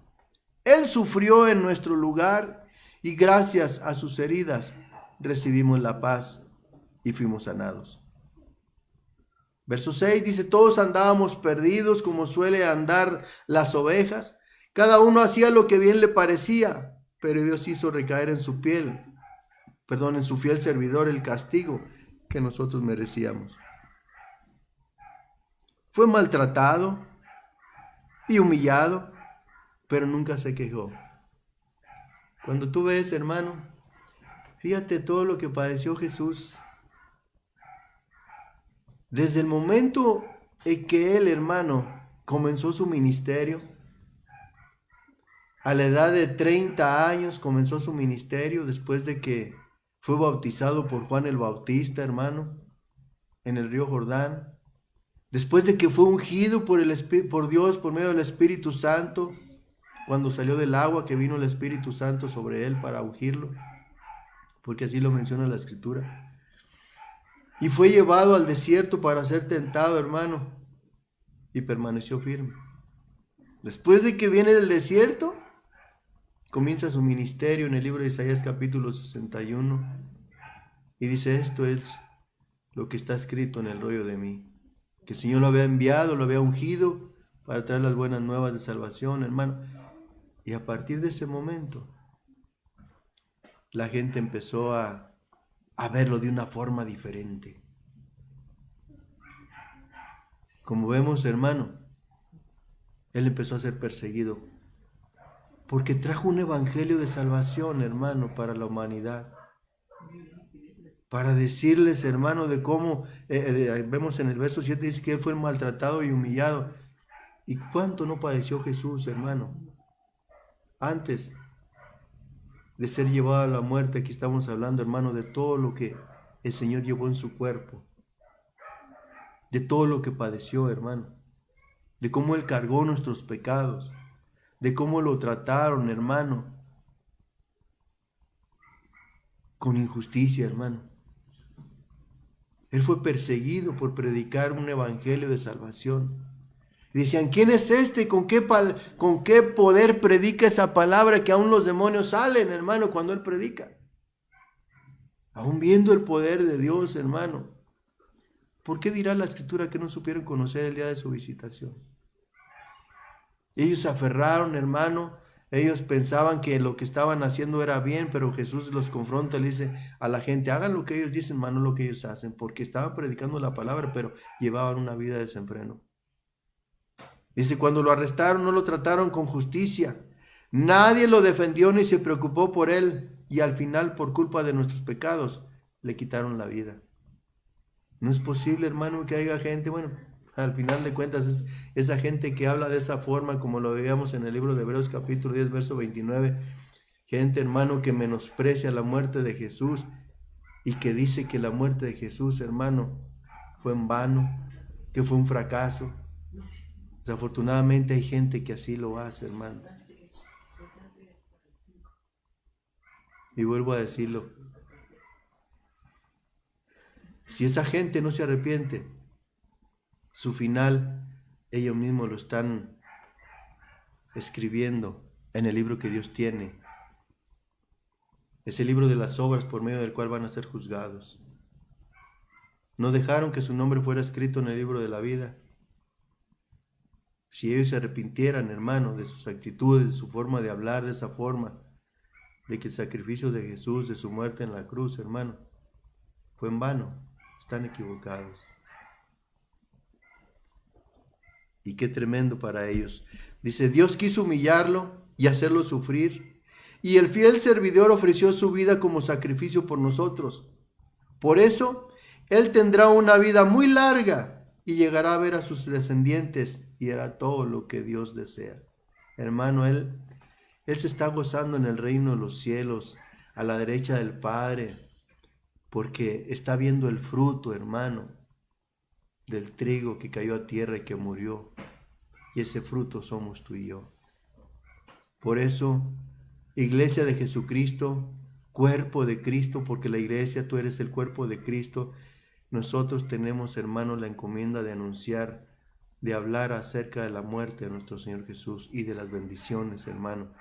Él sufrió en nuestro lugar y gracias a sus heridas recibimos la paz y fuimos sanados. Verso 6 dice, todos andábamos perdidos como suele andar las ovejas. Cada uno hacía lo que bien le parecía, pero Dios hizo recaer en su en su fiel servidor el castigo que nosotros merecíamos. Fue maltratado y humillado, pero nunca se quejó. Cuando tú ves, hermano, fíjate todo lo que padeció Jesús. Desde el momento en que él, hermano, comenzó su ministerio, a la edad de 30 años comenzó su ministerio, después de que fue bautizado por Juan el Bautista, hermano, en el río Jordán. Después de que fue ungido por Dios por medio del Espíritu Santo, cuando salió del agua que vino el Espíritu Santo sobre él para ungirlo, porque así lo menciona la Escritura. Y fue llevado al desierto para ser tentado, hermano, y permaneció firme. Después de que viene del desierto, comienza su ministerio en el libro de Isaías capítulo 61, y dice, esto es lo que está escrito en el rollo de mí. Que el Señor lo había enviado, lo había ungido para traer las buenas nuevas de salvación, hermano. Y a partir de ese momento, la gente empezó a verlo de una forma diferente. Como vemos, hermano, él empezó a ser perseguido porque trajo un evangelio de salvación, hermano, para la humanidad. para decirles, hermano, de cómo, vemos en el verso 7, dice que él fue maltratado y humillado. ¿Y cuánto no padeció Jesús, hermano? Antes de ser llevado a la muerte, aquí estamos hablando, hermano, de todo lo que el Señor llevó en su cuerpo, de todo lo que padeció, hermano, de cómo Él cargó nuestros pecados, de cómo lo trataron, hermano, con injusticia, hermano. Él fue perseguido por predicar un evangelio de salvación. Y decían, ¿quién es este? ¿Con qué poder predica esa palabra que aún los demonios salen, hermano, cuando Él predica? Aún viendo el poder de Dios, hermano. ¿Por qué dirá la Escritura que no supieron conocer el día de su visitación? Ellos se aferraron, hermano. Ellos pensaban que lo que estaban haciendo era bien, pero Jesús los confronta y le dice a la gente, hagan lo que ellos dicen, hermano, lo que ellos hacen, porque estaban predicando la palabra, pero llevaban una vida de desenfreno. Dice, cuando lo arrestaron no lo trataron con justicia. Nadie lo defendió ni se preocupó por él. Y al final, por culpa de nuestros pecados, le quitaron la vida. No es posible, hermano, que haya gente, bueno, al final de cuentas es esa gente que habla de esa forma, como lo veíamos en el libro de Hebreos capítulo 10, verso 29. Gente, hermano, que menosprecia la muerte de Jesús y que dice que la muerte de Jesús, hermano, fue en vano, que fue un fracaso. Desafortunadamente hay gente que así lo hace, hermano. Y vuelvo a decirlo. Si esa gente no se arrepiente, su final ellos mismos lo están escribiendo en el libro que Dios tiene. Es el libro de las obras por medio del cual van a ser juzgados. No dejaron que su nombre fuera escrito en el libro de la vida. Si ellos se arrepintieran, hermano, de sus actitudes, de su forma de hablar, de esa forma, de que el sacrificio de Jesús, de su muerte en la cruz, hermano, fue en vano, están equivocados. Y qué tremendo para ellos. Dice, Dios quiso humillarlo y hacerlo sufrir, y el fiel servidor ofreció su vida como sacrificio por nosotros. Por eso, Él tendrá una vida muy larga y llegará a ver a sus descendientes y hará todo lo que Dios desea. Hermano, Él se está gozando en el reino de los cielos, a la derecha del Padre, porque está viendo el fruto, hermano, del trigo que cayó a tierra y que murió. Y ese fruto somos tú y yo. Por eso, Iglesia de Jesucristo, cuerpo de Cristo, porque la iglesia, tú eres el cuerpo de Cristo, nosotros tenemos, hermano, la encomienda de anunciar, de hablar acerca de la muerte de nuestro Señor Jesús y de las bendiciones, hermano,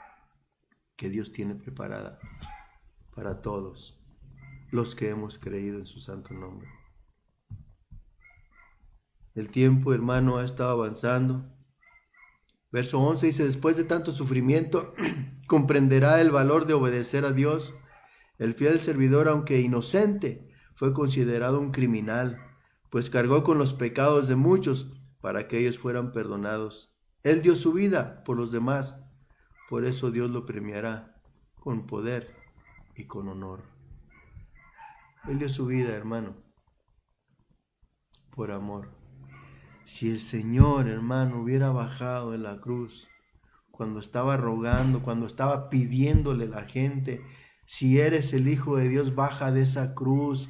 que Dios tiene preparada para todos los que hemos creído en su santo nombre. El tiempo, hermano, ha estado avanzando. Verso 11 dice, después de tanto sufrimiento, comprenderá el valor de obedecer a Dios. El fiel servidor, aunque inocente, fue considerado un criminal, pues cargó con los pecados de muchos para que ellos fueran perdonados. Él dio su vida por los demás, por eso Dios lo premiará con poder y con honor. Él dio su vida, hermano, por amor. Si el Señor, hermano, hubiera bajado de la cruz, cuando estaba rogando, cuando estaba pidiéndole a la gente, si eres el Hijo de Dios, baja de esa cruz,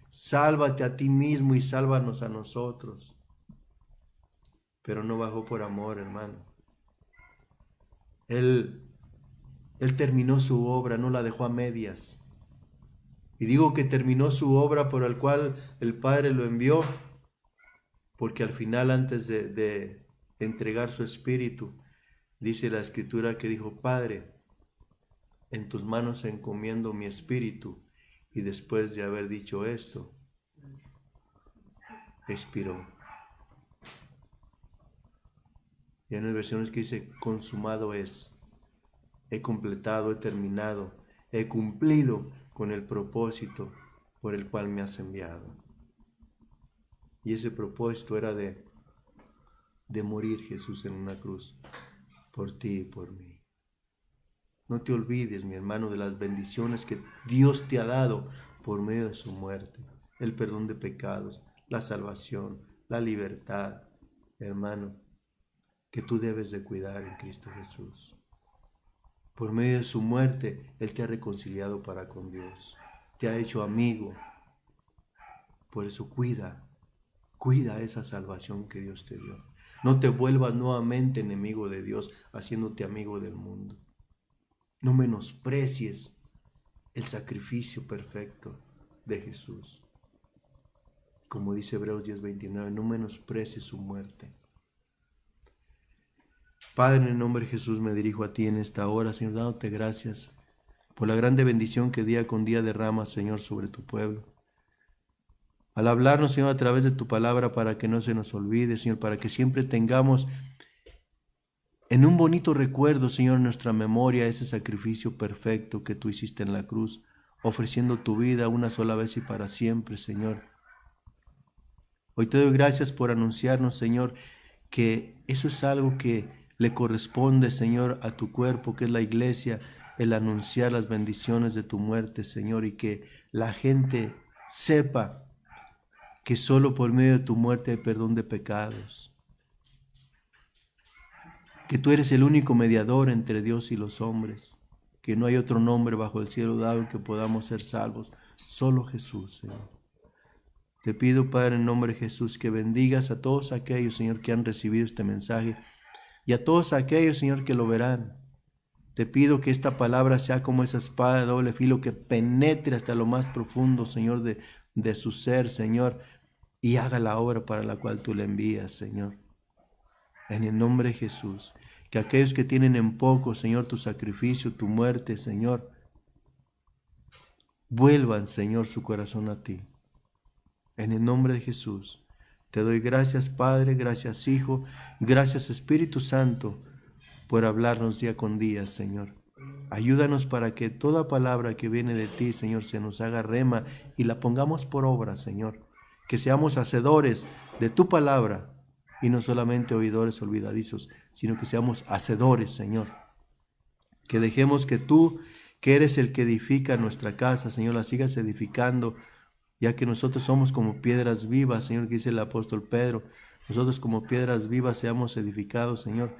sálvate a ti mismo y sálvanos a nosotros. Pero no bajó por amor, hermano. Él terminó su obra, no la dejó a medias. Y digo que terminó su obra por el cual el Padre lo envió, porque al final, antes de entregar su espíritu, dice la Escritura que dijo, Padre, en tus manos encomiendo mi espíritu. Y después de haber dicho esto, expiró. Y hay unas versiones que dice, consumado es. He completado, he terminado, he cumplido con el propósito por el cual me has enviado. Y ese propósito era de morir Jesús en una cruz por ti y por mí. No te olvides, mi hermano, de las bendiciones que Dios te ha dado por medio de su muerte, el perdón de pecados, la salvación, la libertad, hermano, que tú debes de cuidar en Cristo Jesús. Por medio de su muerte, Él te ha reconciliado para con Dios, te ha hecho amigo. Por eso cuida esa salvación que Dios te dio. No te vuelvas nuevamente enemigo de Dios, haciéndote amigo del mundo. No menosprecies el sacrificio perfecto de Jesús. Como dice Hebreos 10:29, no menosprecies su muerte. Padre, en el nombre de Jesús me dirijo a ti en esta hora, Señor, dándote gracias por la grande bendición que día con día derramas, Señor, sobre tu pueblo. Al hablarnos, Señor, a través de tu palabra, para que no se nos olvide, Señor, para que siempre tengamos en un bonito recuerdo, Señor, en nuestra memoria ese sacrificio perfecto que tú hiciste en la cruz, ofreciendo tu vida una sola vez y para siempre, Señor. Hoy te doy gracias por anunciarnos, Señor, que eso es algo que le corresponde, Señor, a tu cuerpo, que es la iglesia, el anunciar las bendiciones de tu muerte, Señor, y que la gente sepa que solo por medio de tu muerte hay perdón de pecados, que tú eres el único mediador entre Dios y los hombres, que no hay otro nombre bajo el cielo dado en que podamos ser salvos, solo Jesús, Señor. Te pido, Padre, en nombre de Jesús, que bendigas a todos aquellos, Señor, que han recibido este mensaje y a todos aquellos, Señor, que lo verán. Te pido que esta palabra sea como esa espada de doble filo que penetre hasta lo más profundo, Señor, de su ser, Señor, y haga la obra para la cual tú le envías, Señor. En el nombre de Jesús, que aquellos que tienen en poco, Señor, tu sacrificio, tu muerte, Señor, vuelvan, Señor, su corazón a ti. En el nombre de Jesús, te doy gracias, Padre, gracias, Hijo, gracias, Espíritu Santo, por hablarnos día con día, Señor. Ayúdanos para que toda palabra que viene de ti, Señor, se nos haga rema y la pongamos por obra, Señor. Que seamos hacedores de tu palabra y no solamente oidores olvidadizos, sino que seamos hacedores, Señor. Que dejemos que tú, que eres el que edifica nuestra casa, Señor, la sigas edificando, ya que nosotros somos como piedras vivas, Señor, que dice el apóstol Pedro. Nosotros como piedras vivas seamos edificados, Señor,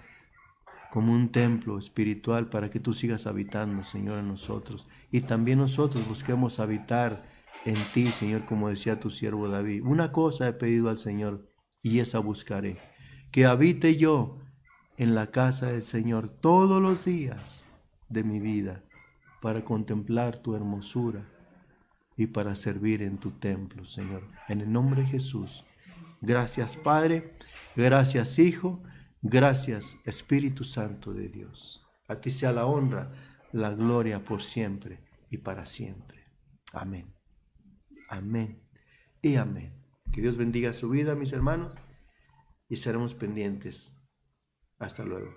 como un templo espiritual para que tú sigas habitando, Señor, en nosotros. Y también nosotros busquemos habitar en ti, Señor, como decía tu siervo David. Una cosa he pedido al Señor y esa buscaré, que habite yo en la casa del Señor todos los días de mi vida para contemplar tu hermosura y para servir en tu templo, Señor. En el nombre de Jesús. Gracias, Padre. Gracias, Hijo. Gracias, Espíritu Santo de Dios. A ti sea la honra, la gloria por siempre y para siempre. Amén. Amén y amén. Que Dios bendiga su vida, mis hermanos, y estaremos pendientes. Hasta luego.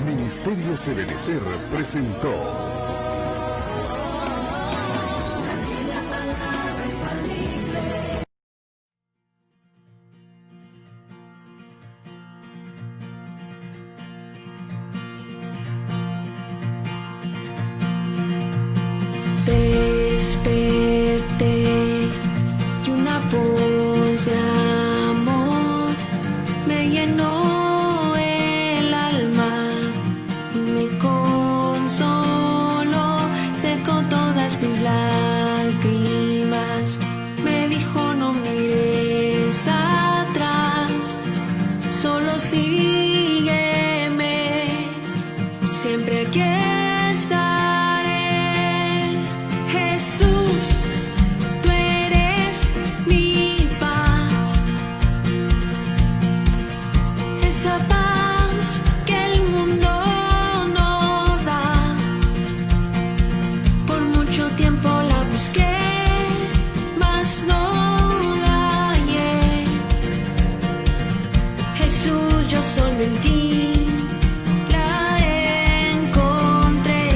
Ministerio Ebenecer presentó Desperté y una voz de amor me llenó el alma y me consoló, secó todas mis lágrimas, me dijo no mires atrás, solo sígueme, siempre aquí estaré. Jesús, tú eres mi paz, esa paz que el mundo no da. Por mucho tiempo la busqué, mas no la hallé. Jesús, yo solo en ti la encontré.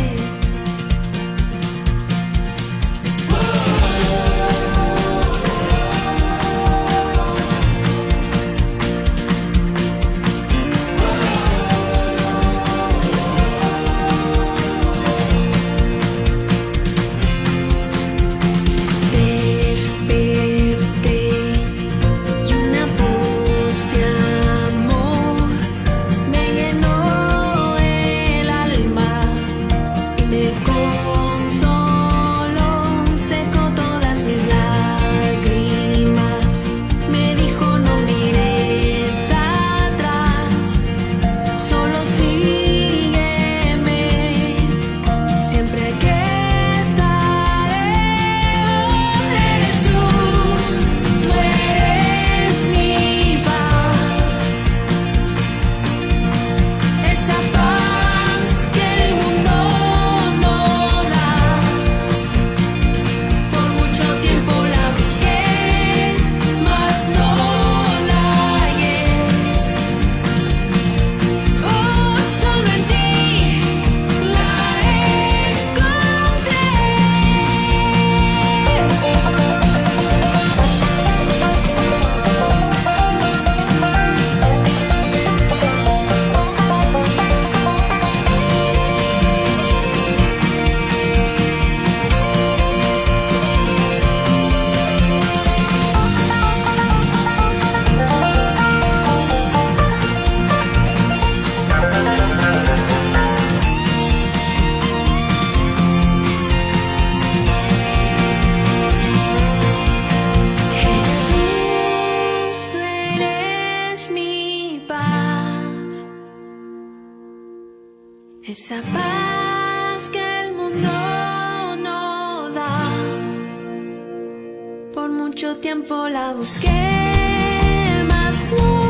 esa paz que el mundo no da. Por mucho tiempo la busqué, mas no